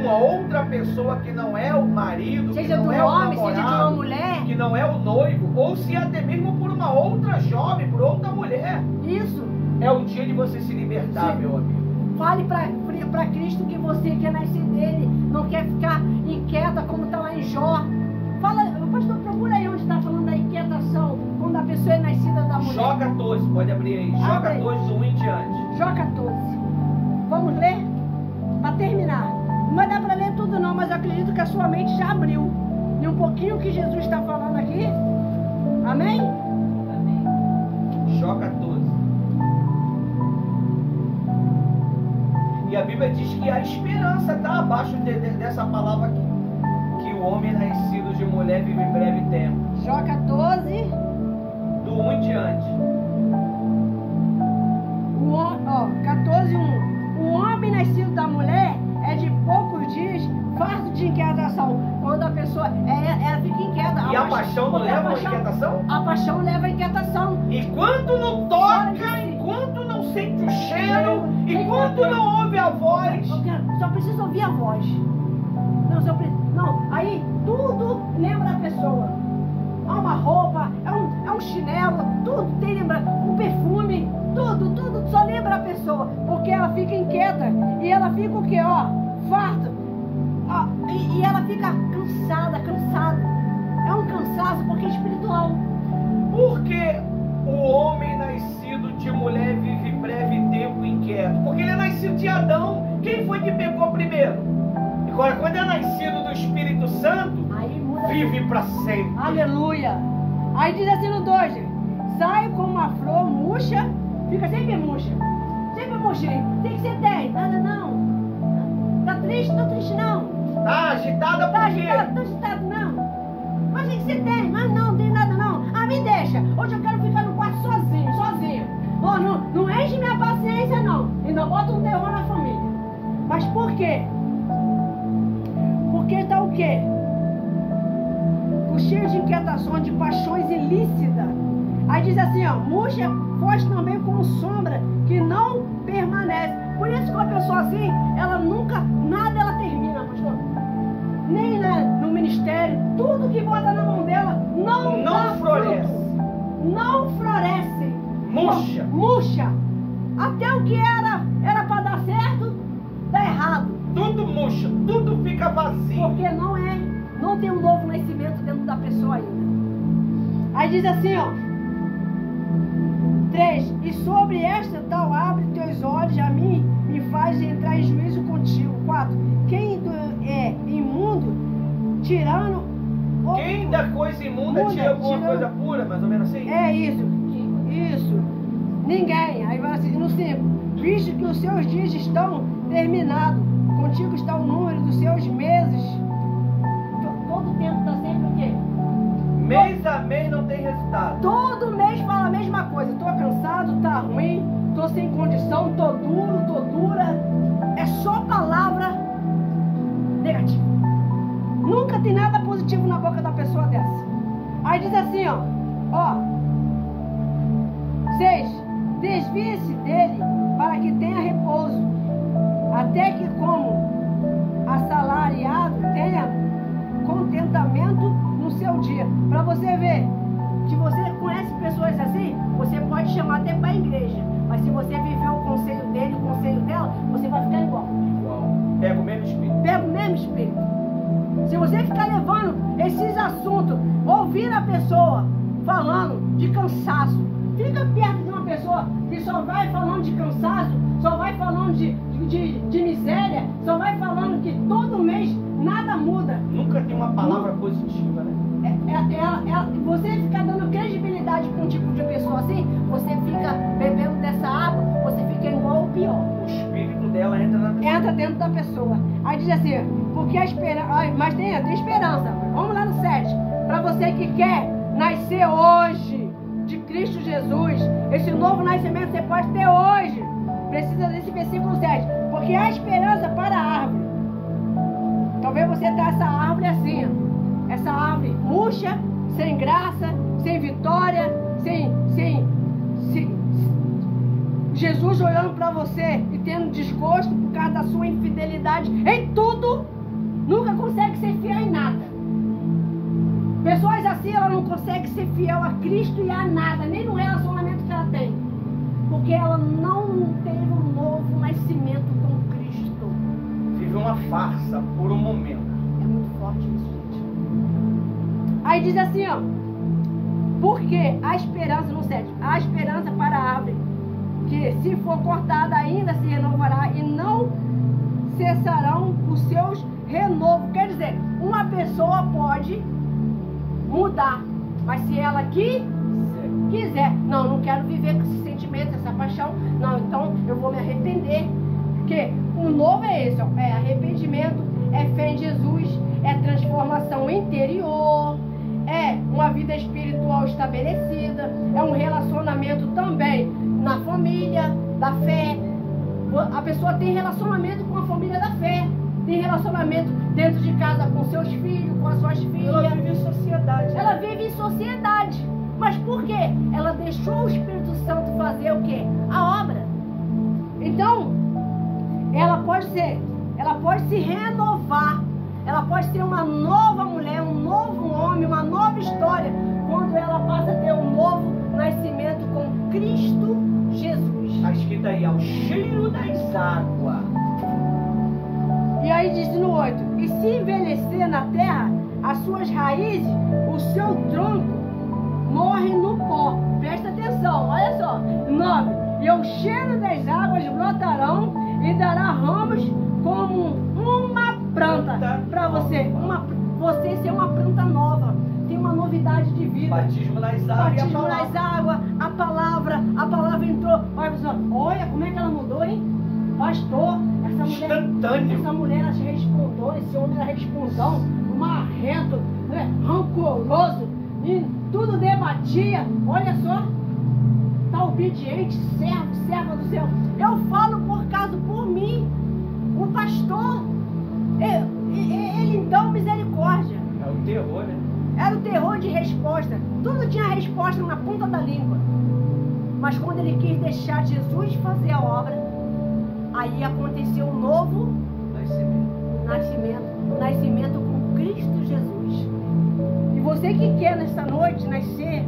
uma outra pessoa que não é o marido, seja que não do é o homem, namorado, seja de uma mulher, que não é o noivo, ou se até mesmo por uma outra jovem, por outra mulher. Isso. É o dia de você se libertar, meu amigo. Fale para Cristo que você quer nascer dele, não quer ficar inquieta como está lá em Jó. Fala, pastor, procura aí onde está falando da inquietação, quando a pessoa é nascida da mulher. Jó 14, pode abrir aí. Jó 14, do 1 em diante. Jó 14. Vamos ler? Para terminar. Não vai dar para ler tudo não, mas eu acredito que a sua mente já abriu. E um pouquinho que Jesus está falando aqui. Amém? Amém. Jó 14. E a Bíblia diz que a esperança está abaixo dessa palavra aqui. Que mulher vive breve tempo. Jó 14. Do 1 em diante. 14:1. O homem nascido da mulher é de poucos dias, farto de inquietação. Quando a pessoa ela fica inquieta. E a paixão não leva à inquietação? A paixão leva à inquietação. Enquanto não toca, enquanto não sente o cheiro, enquanto não ouve a voz. Só precisa ouvir a voz. Não, aí tudo lembra a pessoa. É uma roupa, é um chinelo, tudo tem lembrança. Um perfume, tudo só lembra a pessoa. Porque ela fica inquieta e ela fica o quê? Farta. E ela fica cansada. É um cansaço porque é espiritual. Porque o homem nascido de mulher vive breve tempo inquieto? Porque ele é nascido de Adão. Quem foi que pecou primeiro? Agora, quando é nascido do Espírito Santo, vive para sempre. Aleluia. Aí diz assim no 2: sai como uma flor murcha, fica sempre murcha. Sempre murchinho. Tem que ser 10. Nada não. Tá triste? Não triste não. Tá agitada por quê? Tá agitado não. Mas tem que ser 10. Mas não tem nada não. Me deixa. Hoje eu quero ficar no quarto sozinho. Não enche minha paciência não. Ainda bota um terror na família. Mas por quê? Porque tá o quê? Cheio de inquietações, de paixões ilícitas. Aí diz assim, murcha, foge também como sombra, que não permanece. Por isso que uma pessoa assim, ela nunca, nada ela termina, pastor. Nem no ministério, tudo que bota na mão dela não floresce. Não floresce. Murcha. Até o que era para dar certo, dá errado. Tudo murcha, tudo fica vazio. Porque não tem um novo nascimento dentro da pessoa ainda. Aí diz assim, 3. E sobre esta tal abre teus olhos a mim, me faz entrar em juízo contigo. 4. Quem é imundo, tirando... Quem da coisa imunda tira alguma coisa pura, mais ou menos assim? É isso. Ninguém. Aí vai assim, no 5. Visto que os seus dias estão terminados, contigo está o número dos seus meses. Todo tempo está sempre o quê? Mês a mês não tem resultado. Todo mês fala a mesma coisa. Tô cansado, tá ruim, tô sem condição, tô duro, tô dura. É só palavra negativa. Nunca tem nada positivo na boca da pessoa dessa. Aí diz assim, 6. Desvie-se dele para que tenha repouso, até que como assalariado tenha contentamento no seu dia. Para você ver que você conhece pessoas assim, você pode chamar até para a igreja, mas se você viver o conselho dele, o conselho dela, você vai ficar igual. Pega o mesmo espírito. Se você ficar levando esses assuntos, ouvir a pessoa falando de cansaço, fica perto de uma pessoa que só vai falando de cansaço, só vai falando de miséria, só vai falando que todo mês nada muda. Nunca tem uma palavra positiva, né? Você ficar dando credibilidade para um tipo de pessoa assim, você fica bebendo dessa água, você fica igual ou pior. O espírito dela entra dentro da pessoa. Aí diz assim, porque a esperança... Mas tem esperança. Vamos lá no 7. Para você que quer nascer hoje de Cristo Jesus, esse novo nascimento você pode ter hoje. Precisa desse versículo 7. Porque há esperança para a árvore. Talvez você tenha essa árvore assim, essa árvore murcha, sem graça, sem vitória, sem Jesus olhando para você e tendo desgosto por causa da sua infidelidade em tudo, nunca consegue ser fiel em nada. Pessoas assim, ela não consegue ser fiel a Cristo e a nada, nem no relacionamento que ela tem, porque ela não teve um novo nascimento com Cristo. Vive uma farsa por um momento. É muito forte isso, gente. Aí diz assim, porque a esperança, no 7, a esperança para a árvore, que se for cortada ainda se renovará e não cessarão os seus renovos. Quer dizer, uma pessoa pode mudar, mas se ela quiser, não quero viver com esse sentimento, essa paixão, não, então eu vou me arrepender, porque o novo é esse, é arrependimento, é fé em Jesus, é transformação interior, é uma vida espiritual estabelecida, é um relacionamento também na família da fé. A pessoa tem relacionamento com a família da fé, tem relacionamento dentro de casa com seus filhos, com as suas filhas. Ela vive em sociedade. Ela vive em sociedade. Mas por quê? Ela deixou o Espírito Santo fazer o quê? A obra. Então, ela pode se renovar. Ela pode ser uma nova mulher, um novo homem, uma nova história, quando ela passa a ter um novo nascimento com Cristo Jesus. Está escrito aí, ao cheiro das águas. E aí diz no 8: e se envelhecer na terra as suas raízes, o seu tronco morre no pó. Presta atenção, olha só. 9: e ao cheiro das águas brotarão e dará ramos como uma planta. Para você, você ser uma planta nova, tem uma novidade de vida. Batismo nas águas. Batismo nas águas, a palavra entrou. Olha, pessoal, olha como é que ela mudou, hein? Pastor, essa mulher ela respondeu, esse homem era respondão, marrento, né? Rancoroso, e tudo debatia. Olha só, tá obediente, serva do céu. Eu falo por mim, o pastor, ele então misericórdia. É o terror, né? Era o terror de resposta. Tudo tinha resposta na ponta da língua. Mas quando ele quis deixar Jesus fazer a obra, aí aconteceu um novo nascimento com Cristo Jesus. E você que quer nesta noite nascer,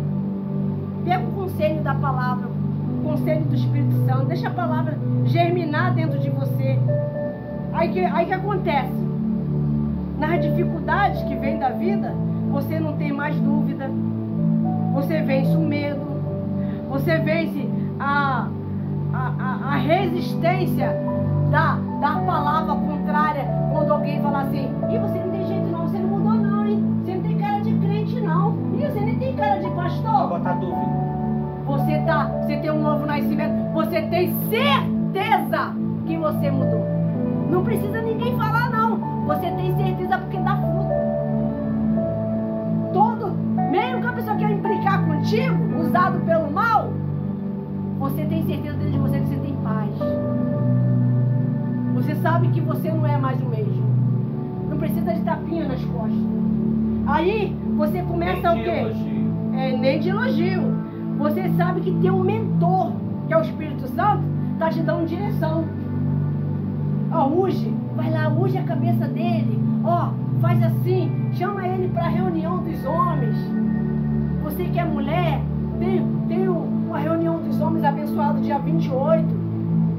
pega o conselho da palavra, o conselho do Espírito Santo, deixa a palavra germinar dentro de você. Aí que acontece? Nas dificuldades que vem da vida, você não tem mais dúvida, você vence o medo, você vence a resistência da palavra contrária, quando alguém fala assim: e você não tem jeito não, você não mudou não, hein? Você não tem cara de crente não, e você nem tem cara de pastor. Pra botar dúvida. Você tem um novo nascimento, você tem certeza que você mudou. Não precisa ninguém falar não, você tem certeza porque dá fruto. Mesmo que a pessoa quer implicar contigo, usado pelo mal, você tem certeza dentro de você que você tem paz. Você sabe que você não é mais o mesmo. Não precisa de tapinha nas costas. Aí você começa o quê? Nem de elogio. Você sabe que tem um mentor, que é o Espírito Santo, está te dando direção. Unge, vai lá, unge a cabeça dele. Faz assim, chama ele para a reunião dos homens. Você que é mulher, tem uma reunião dos homens abençoado dia 28.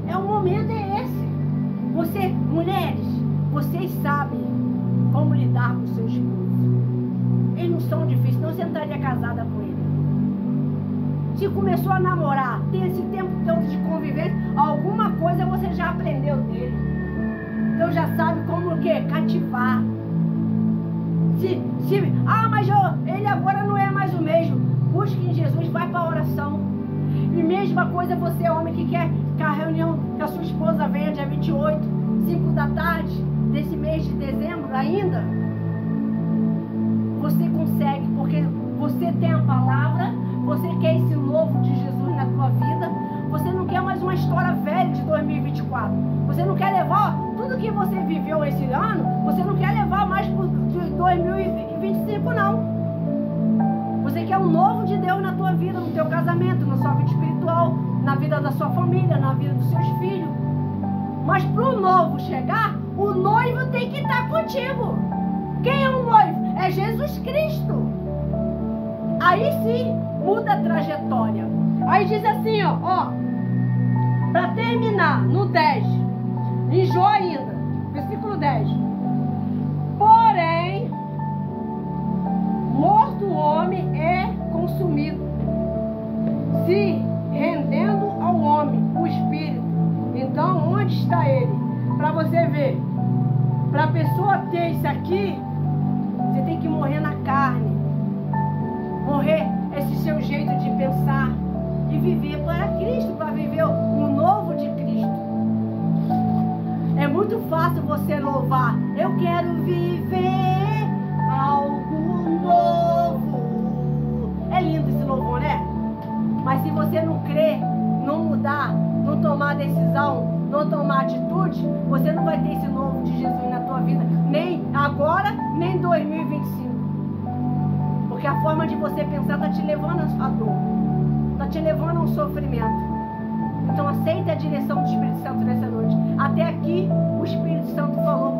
O momento é esse. Mulheres, vocês sabem como lidar com seu esposo. Eles não são difíceis, não você entraria casada com ele. Se começou a namorar, tem esse tempo todo de convivência, alguma coisa você já aprendeu dele. Então já sabe como o quê? Cativar. Mas ele agora não é mais o mesmo. Busque em Jesus, vai para a oração. E mesma coisa você, homem, que quer que a reunião que a sua esposa venha dia 28, 5 da tarde, desse mês de dezembro ainda. Você consegue, porque você tem a palavra, você quer esse novo de Jesus na tua vida. Você não quer mais uma história velha de 2024. Você não quer levar tudo que você viveu esse ano, você não quer levar mais para 2025 não. Você quer um novo de Deus na tua vida, no teu casamento, na sua vida espiritual, na vida da sua família, na vida dos seus filhos. Mas para o novo chegar, o noivo tem que estar contigo. Quem é o noivo? É Jesus Cristo. Aí sim, muda a trajetória. Aí diz assim, para terminar, no 10, em Jó ainda, versículo 10. Porém, morto o homem é consumido, se rendendo ao homem o espírito. Então, onde está ele? Para você ver, para a pessoa ter isso aqui, você tem que morrer na carne, morrer esse seu jeito de pensar e viver para Cristo, para viver o novo de Cristo. É muito fácil você louvar. Eu quero decisão, não tomar atitude, você não vai ter esse novo de Jesus na tua vida, nem agora, nem em 2025. Porque a forma de você pensar está te levando a dor, está te levando a um sofrimento. Então aceita a direção do Espírito Santo nessa noite. Até aqui o Espírito Santo falou